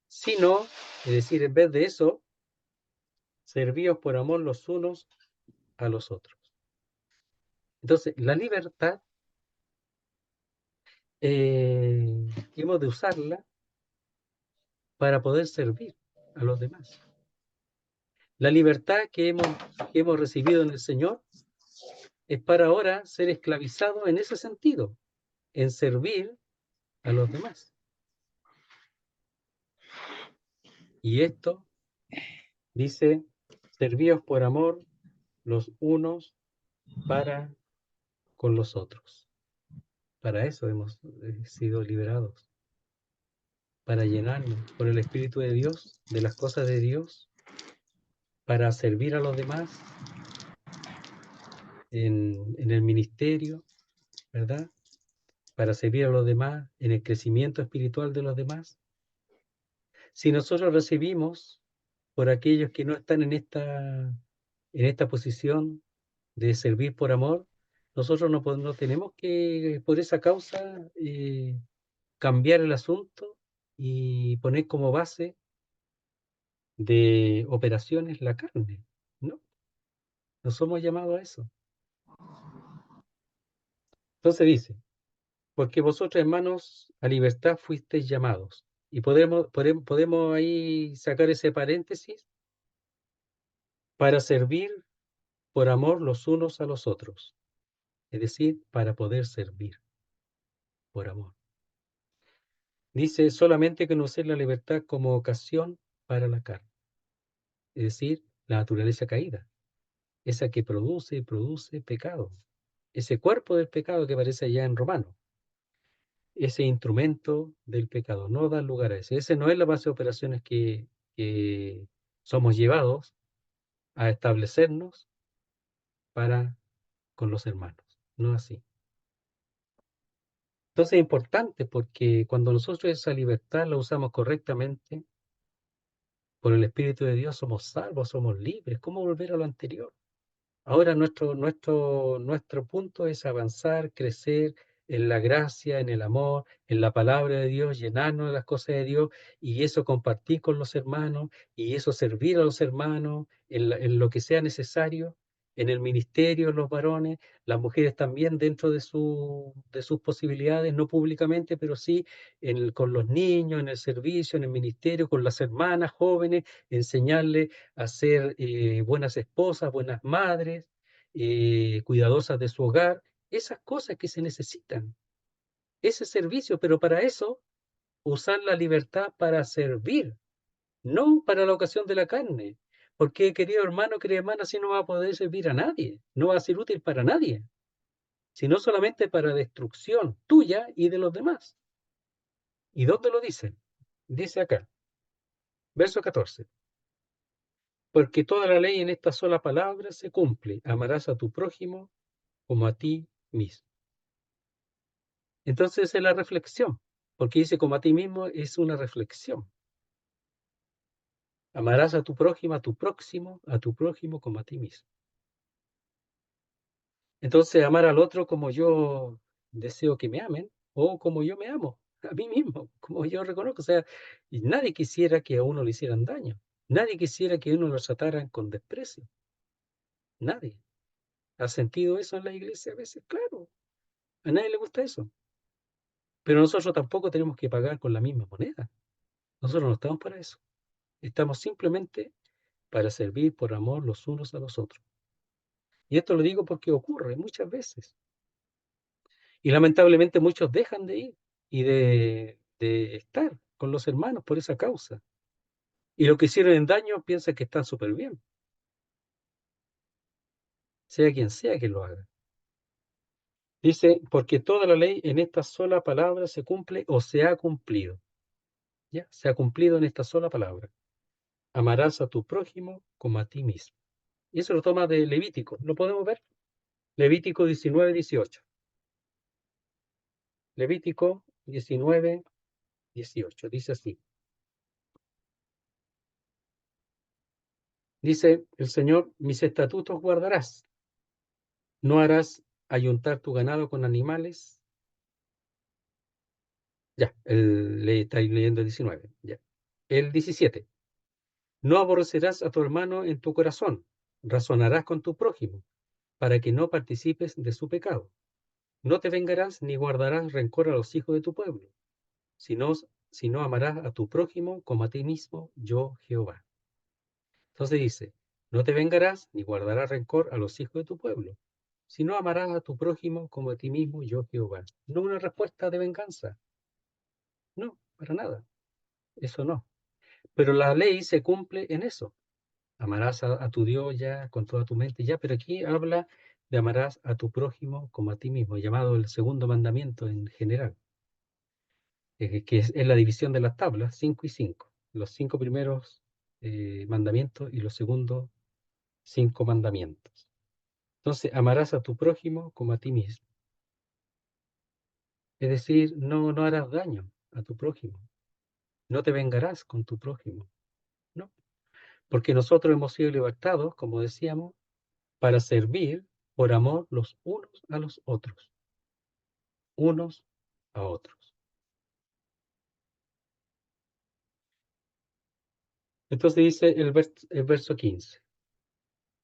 si no, es decir, en vez de eso, servíos por amor los unos a los otros. Entonces, la libertad hemos de usarla para poder servir a los demás. La libertad que hemos recibido en el Señor es para ahora ser esclavizados en ese sentido, en servir a los demás. Y esto dice, servíos por amor los unos para con los otros. Para eso hemos sido liberados, para llenarnos por el Espíritu de Dios, de las cosas de Dios, para servir a los demás en el ministerio, ¿verdad? Para servir a los demás en el crecimiento espiritual de los demás. Si nosotros recibimos por aquellos que no están en esta posición de servir por amor, nosotros no tenemos que, por esa causa, cambiar el asunto y poner como base de operaciones la carne. No, no somos llamados a eso. Entonces dice, porque vosotros, hermanos, a libertad fuisteis llamados. Y podemos ahí sacar ese paréntesis para servir por amor los unos a los otros. Es decir, para poder servir por amor. Dice solamente que no uséis la libertad como ocasión para la carne. Es decir, la naturaleza caída. Esa que produce y produce pecado. Ese cuerpo del pecado que aparece allá en Romano. Ese instrumento del pecado. No da lugar a ese. Ese no es la base de operaciones que somos llevados a establecernos para con los hermanos. No así. Entonces es importante porque cuando nosotros esa libertad la usamos correctamente, por el Espíritu de Dios somos salvos, somos libres. ¿Cómo volver a lo anterior? Ahora nuestro punto es avanzar, crecer en la gracia, en el amor, en la palabra de Dios, llenarnos de las cosas de Dios y eso compartir con los hermanos y eso servir a los hermanos en lo que sea necesario, en el ministerio, los varones, las mujeres también dentro de sus posibilidades, no públicamente, pero sí con los niños, en el servicio, en el ministerio, con las hermanas jóvenes, enseñarles a ser buenas esposas, buenas madres, cuidadosas de su hogar, esas cosas que se necesitan, ese servicio, pero para eso usar la libertad para servir, no para la ocasión de la carne. Porque, querido hermano, querida hermana, así no va a poder servir a nadie, no va a ser útil para nadie, sino solamente para destrucción tuya y de los demás. ¿Y dónde lo dice? Dice acá, verso 14. Porque toda la ley en esta sola palabra se cumple. Amarás a tu prójimo como a ti mismo. Entonces es la reflexión, porque dice como a ti mismo es una reflexión. Amarás a tu prójimo, a tu próximo, a tu prójimo como a ti mismo. Entonces, amar al otro como yo deseo que me amen o como yo me amo a mí mismo, como yo reconozco. O sea, y nadie quisiera que a uno le hicieran daño. Nadie quisiera que uno lo trataran con desprecio. Nadie. ¿Has sentido eso en la iglesia a veces? Claro, a nadie le gusta eso. Pero nosotros tampoco tenemos que pagar con la misma moneda. Nosotros no estamos para eso. Estamos simplemente para servir por amor los unos a los otros. Y esto lo digo porque ocurre muchas veces. Y lamentablemente muchos dejan de ir y de estar con los hermanos por esa causa. Y lo que hicieron en daño piensan que están súper bien, sea quien lo haga. Dice, porque toda la ley en esta sola palabra se cumple o se ha cumplido. ¿Ya? Se ha cumplido en esta sola palabra. Amarás a tu prójimo como a ti mismo. Y eso lo toma de Levítico. ¿Lo podemos ver? Levítico 19:18. Levítico 19:18. Dice así. Dice el Señor, mis estatutos guardarás. No harás ayuntar tu ganado con animales. Ya, le estáis leyendo el 19. Ya. El 17. No aborrecerás a tu hermano en tu corazón. Razonarás con tu prójimo, para que no participes de su pecado. No te vengarás ni guardarás rencor a los hijos de tu pueblo, sino, sino amarás a tu prójimo como a ti mismo, yo Jehová. Entonces dice, no te vengarás ni guardarás rencor a los hijos de tu pueblo, sino amarás a tu prójimo como a ti mismo, yo Jehová. No una respuesta de venganza, no, para nada, eso no. Pero la ley se cumple en eso. Amarás a tu Dios ya con toda tu mente, ya, pero aquí habla de amarás a tu prójimo como a ti mismo, llamado el segundo mandamiento en general, que es la división de las tablas, 5 y 5. Los 5 primeros mandamientos y los segundos 5 mandamientos. Entonces, amarás a tu prójimo como a ti mismo. Es decir, no harás daño a tu prójimo. No te vengarás con tu prójimo. No. Porque nosotros hemos sido libertados, como decíamos, para servir por amor los unos a los otros. Unos a otros. Entonces dice el verso 15.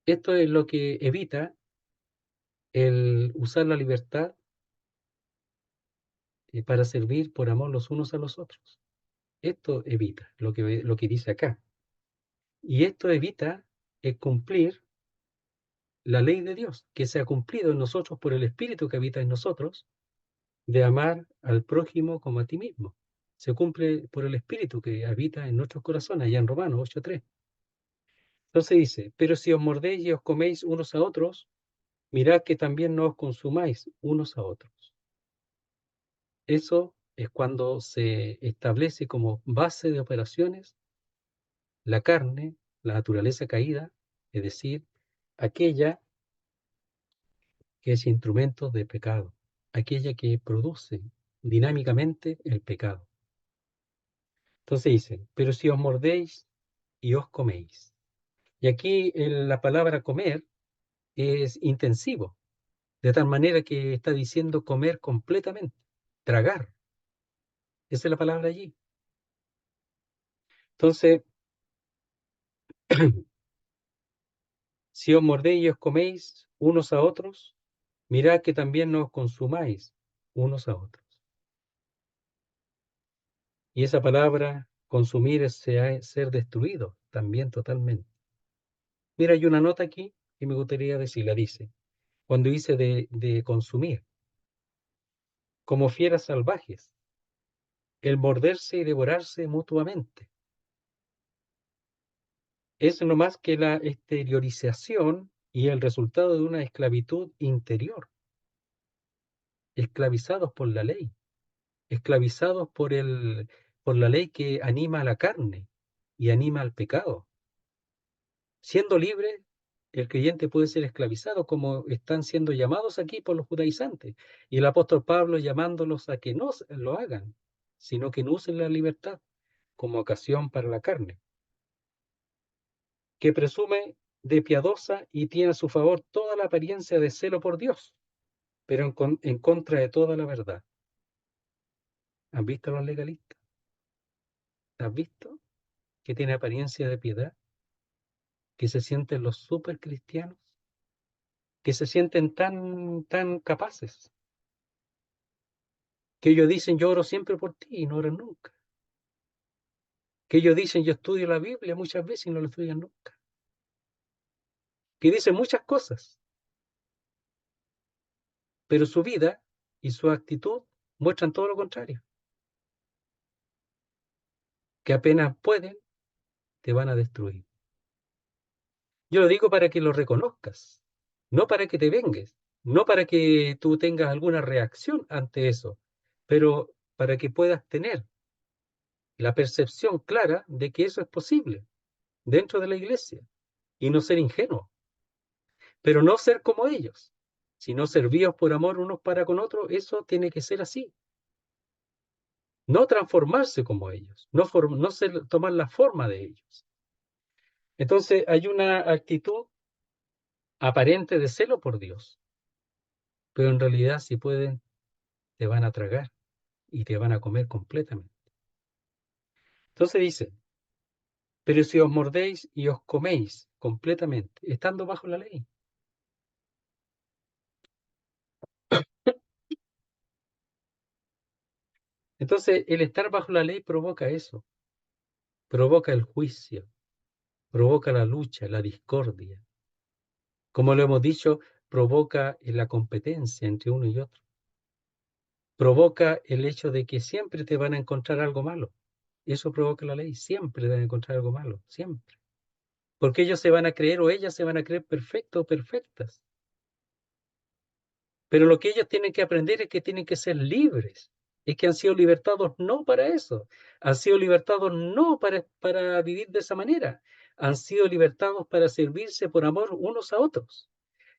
Esto es lo que evita el usar la libertad para servir por amor los unos a los otros. Esto evita lo que dice acá. Y esto evita cumplir la ley de Dios, que se ha cumplido en nosotros por el Espíritu que habita en nosotros, de amar al prójimo como a ti mismo. Se cumple por el Espíritu que habita en nuestros corazones, allá en Romanos 8:3. Entonces dice, pero si os mordéis y os coméis unos a otros, mirad que también no os consumáis unos a otros. Eso es cuando se establece como base de operaciones la carne, la naturaleza caída, es decir, aquella que es instrumento de pecado, aquella que produce dinámicamente el pecado. Entonces dice, pero si os mordéis y os coméis. Y aquí la palabra comer es intensivo, de tal manera que está diciendo comer completamente, tragar. Esa es la palabra allí. Entonces, si os mordéis y os coméis unos a otros, mirad que también no os consumáis unos a otros. Y esa palabra consumir es ser destruido también totalmente. Mira, hay una nota aquí que me gustaría decirla. Dice, cuando dice de consumir, como fieras salvajes, el morderse y devorarse mutuamente. Es no más que la exteriorización y el resultado de una esclavitud interior, esclavizados por la ley, esclavizados por la ley que anima a la carne y anima al pecado. Siendo libre, el creyente puede ser esclavizado, como están siendo llamados aquí por los judaizantes. Y el apóstol Pablo llamándolos a que no lo hagan, sino que no usen la libertad como ocasión para la carne. que presume de piadosa y tiene a su favor toda la apariencia de celo por Dios, pero en contra de toda la verdad. ¿Han visto a los legalistas? ¿Has visto que tiene apariencia de piedad? Que se sienten los super cristianos, que se sienten tan capaces, que ellos dicen yo oro siempre por ti y no oran nunca, que ellos dicen yo estudio la Biblia muchas veces y no la estudian nunca, que dicen muchas cosas, pero su vida y su actitud muestran todo lo contrario, que apenas pueden, te van a destruir. Yo lo digo para que lo reconozcas, no para que te vengues, no para que tú tengas alguna reacción ante eso, pero para que puedas tener la percepción clara de que eso es posible dentro de la iglesia y no ser ingenuo, pero no ser como ellos, sino servidos por amor unos para con otros. Eso tiene que ser así, no transformarse como ellos, no tomar la forma de ellos. Entonces hay una actitud aparente de celo por Dios, pero en realidad si pueden, te van a tragar y te van a comer completamente. Entonces dice, pero si os mordéis y os coméis completamente, estando bajo la ley. Entonces, el estar bajo la ley provoca eso, provoca el juicio, provoca la lucha, la discordia. Como lo hemos dicho, provoca la competencia entre uno y otro. Provoca el hecho de que siempre te van a encontrar algo malo. Eso provoca la ley, siempre te van a encontrar algo malo, siempre. Porque ellos se van a creer o ellas se van a creer perfectos o perfectas. Pero lo que ellos tienen que aprender es que tienen que ser libres. Es que han sido libertados no para eso. Han sido libertados no para vivir de esa manera. Han sido libertados para servirse por amor unos a otros.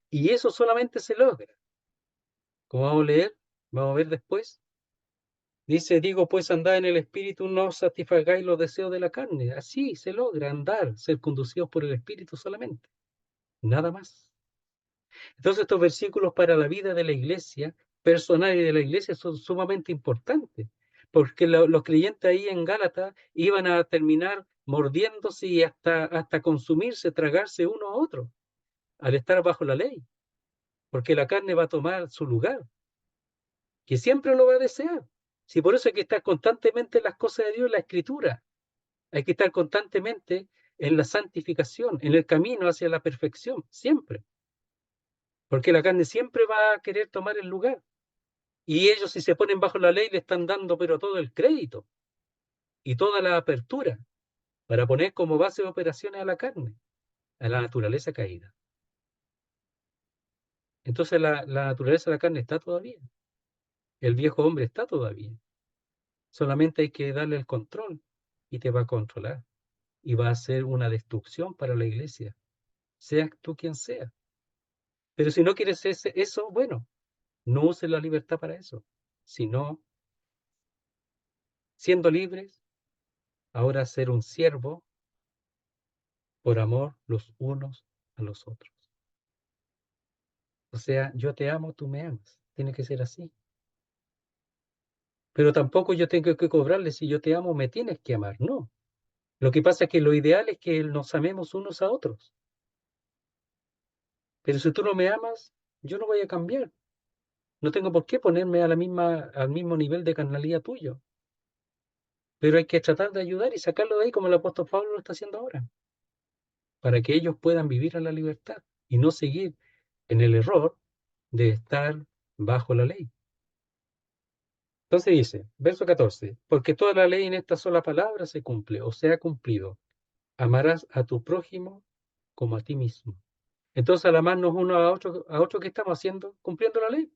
Y eso solamente se logra. Como vamos a leer, vamos a ver después. Dice, digo, pues andad en el espíritu, no satisfagáis los deseos de la carne. Así se logra andar, ser conducidos por el espíritu solamente. Nada más. Entonces estos versículos para la vida de la iglesia, personal y de la iglesia, son sumamente importantes, porque los creyentes ahí en Gálatas iban a terminar mordiéndose y hasta consumirse, tragarse uno a otro, al estar bajo la ley, porque la carne va a tomar su lugar, que siempre lo va a desear. Si por eso hay que estar constantemente en las cosas de Dios, en la escritura, hay que estar constantemente en la santificación, en el camino hacia la perfección, siempre, porque la carne siempre va a querer tomar el lugar. Y ellos, si se ponen bajo la ley, le están dando pero todo el crédito y toda la apertura para poner como base de operaciones a la carne, a la naturaleza caída. Entonces la naturaleza de la carne está todavía. El viejo hombre está todavía. Solamente hay que darle el control y te va a controlar. Y va a ser una destrucción para la iglesia, seas tú quien sea. Pero si no quieres eso, bueno, no uses la libertad para eso, sino siendo libres, ahora ser un siervo por amor los unos a los otros. O sea, yo te amo, tú me amas. Tiene que ser así. Pero tampoco yo tengo que cobrarle, si yo te amo, me tienes que amar. No. Lo que pasa es que lo ideal es que nos amemos unos a otros. Pero si tú no me amas, yo no voy a cambiar. No tengo por qué ponerme al mismo nivel de carnalidad tuyo. Pero hay que tratar de ayudar y sacarlo de ahí como el apóstol Pablo lo está haciendo ahora, para que ellos puedan vivir en la libertad y no seguir en el error de estar bajo la ley. Entonces dice, verso 14, porque toda la ley en esta sola palabra se cumple o se ha cumplido. Amarás a tu prójimo como a ti mismo. Entonces al amarnos uno a otro, ¿qué estamos haciendo? Cumpliendo la ley.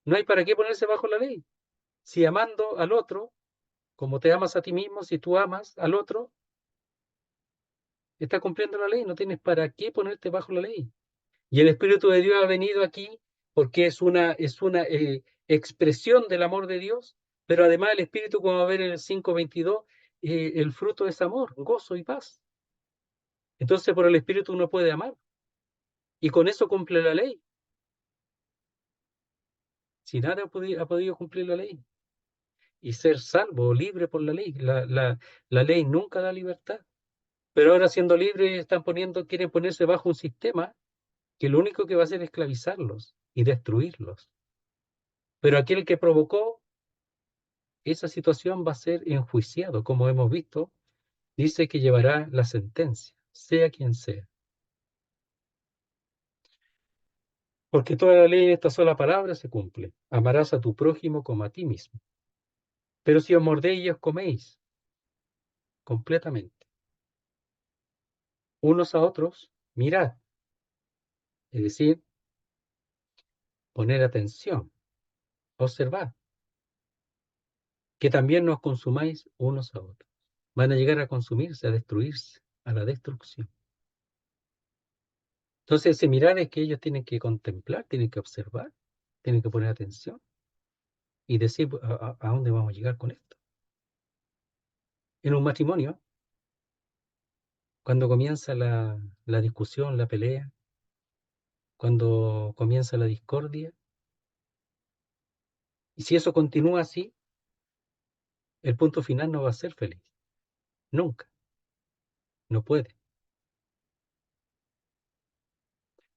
No hay para qué ponerse bajo la ley. Si amando al otro, como te amas a ti mismo, si tú amas al otro, estás cumpliendo la ley. No tienes para qué ponerte bajo la ley. Y el Espíritu de Dios ha venido aquí porque es una expresión del amor de Dios, pero además el Espíritu, como va a ver en el 5:22, el fruto es amor, gozo y paz. Entonces por el Espíritu uno puede amar y con eso cumple la ley. Si nada ha podido cumplir la ley y ser salvo o libre por la ley. La ley nunca da libertad. Pero ahora siendo libres quieren ponerse bajo un sistema que lo único que va a hacer es esclavizarlos y destruirlos. Pero aquel que provocó esa situación va a ser enjuiciado, como hemos visto, dice que llevará la sentencia, sea quien sea. Porque toda la ley en esta sola palabra se cumple. Amarás a tu prójimo como a ti mismo. Pero si os mordéis y os coméis completamente, unos a otros, mirad, es decir, poner atención, observad, que también nos consumáis unos a otros. Van a llegar a consumirse, a destruirse, a la destrucción. Entonces, ese mirar es que ellos tienen que contemplar, tienen que observar, tienen que poner atención y decir a dónde vamos a llegar con esto. En un matrimonio, cuando comienza la discusión, la pelea, cuando comienza la discordia, y si eso continúa así, el punto final no va a ser feliz. Nunca. No puede.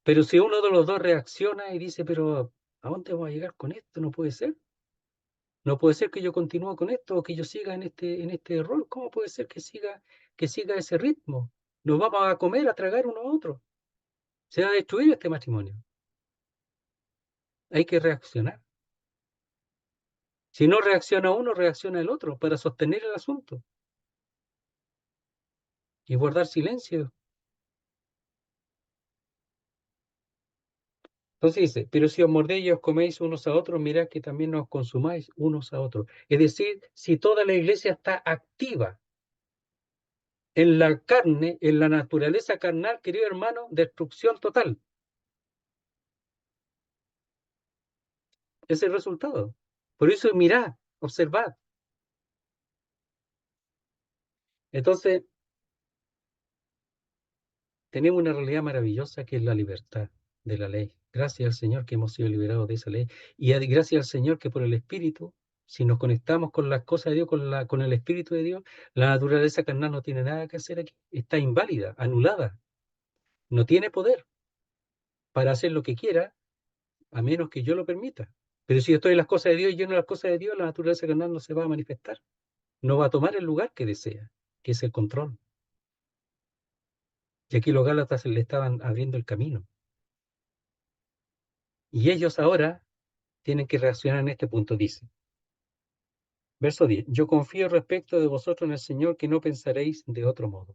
Pero si uno de los dos reacciona y dice, pero ¿a dónde vamos a llegar con esto? No puede ser. No puede ser que yo continúe con esto o que yo siga en este error. ¿Cómo puede ser que siga ese ritmo? Nos vamos a comer, a tragar uno a otro. Se va a destruir este matrimonio. Hay que reaccionar. Si no reacciona uno, reacciona el otro para sostener el asunto y guardar silencio. Entonces dice, pero si os mordéis y os coméis unos a otros, mirad que también nos consumáis unos a otros. Es decir, si toda la iglesia está activa en la carne, en la naturaleza carnal, querido hermano, destrucción total. Es el resultado. Por eso mirad, observad. Entonces, tenemos una realidad maravillosa que es la libertad de la ley. Gracias al Señor que hemos sido liberados de esa ley. Y gracias al Señor que por el Espíritu, si nos conectamos con las cosas de Dios, con el Espíritu de Dios, la naturaleza carnal no tiene nada que hacer aquí. Está inválida, anulada. No tiene poder para hacer lo que quiera, a menos que yo lo permita. Pero si yo estoy en las cosas de Dios y yo no en las cosas de Dios, la naturaleza carnal no se va a manifestar. No va a tomar el lugar que desea, que es el control. Y aquí los Gálatas le estaban abriendo el camino. Y ellos ahora tienen que reaccionar en este punto, dice. Verso 10. Yo confío respecto de vosotros en el Señor que no pensaréis de otro modo.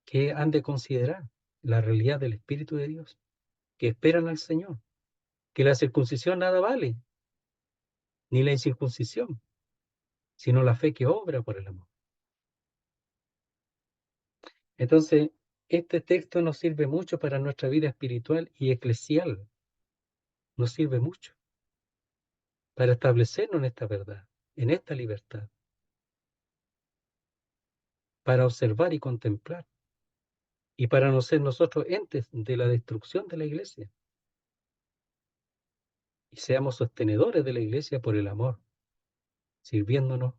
Que han de considerar la realidad del Espíritu de Dios, que esperan al Señor, que la circuncisión nada vale, ni la incircuncisión, sino la fe que obra por el amor. Entonces, este texto nos sirve mucho para nuestra vida espiritual y eclesial. Nos sirve mucho para establecernos en esta verdad, en esta libertad, para observar y contemplar, y para no ser nosotros entes de la destrucción de la iglesia, y seamos sostenedores de la iglesia por el amor, sirviéndonos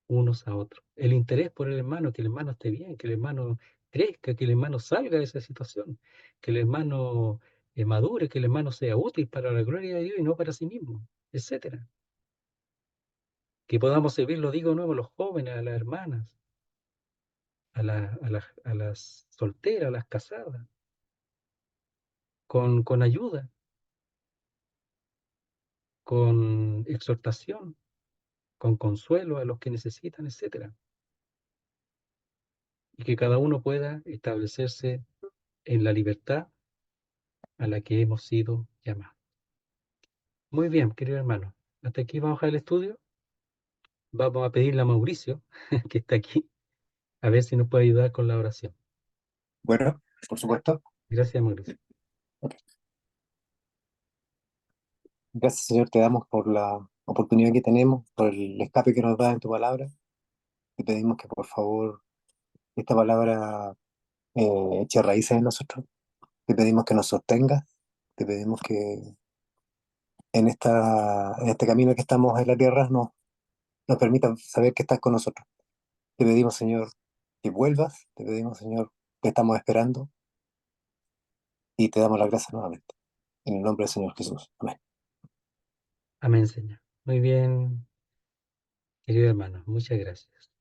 unos a otros. El interés por el hermano, que el hermano esté bien, que el hermano crezca, que el hermano salga de esa situación, que el hermano madure, que el hermano sea útil para la gloria de Dios y no para sí mismo, etcétera. Que podamos servir, lo digo de nuevo, a los jóvenes, a las hermanas, a las solteras, a las casadas, con ayuda, con exhortación, con consuelo a los que necesitan, etcétera. Y que cada uno pueda establecerse en la libertad a la que hemos sido llamados. Muy bien, querido hermano. Hasta aquí vamos a dejar el estudio. Vamos a pedirle a Mauricio, que está aquí, a ver si nos puede ayudar con la oración. Bueno, por supuesto. Gracias, Mauricio. Ok. Gracias, Señor, te damos por la oportunidad que tenemos, por el escape que nos da en tu palabra. Te pedimos que por favor esta palabra eche raíces en nosotros. Te pedimos que nos sostenga, te pedimos que en este camino que estamos en la tierra nos permita saber que estás con nosotros. Te pedimos, Señor, que vuelvas, te pedimos, Señor, que estamos esperando y te damos las gracias nuevamente. En el nombre del Señor Jesús. Amén. Amén, Señor. Muy bien, querido hermano, muchas gracias.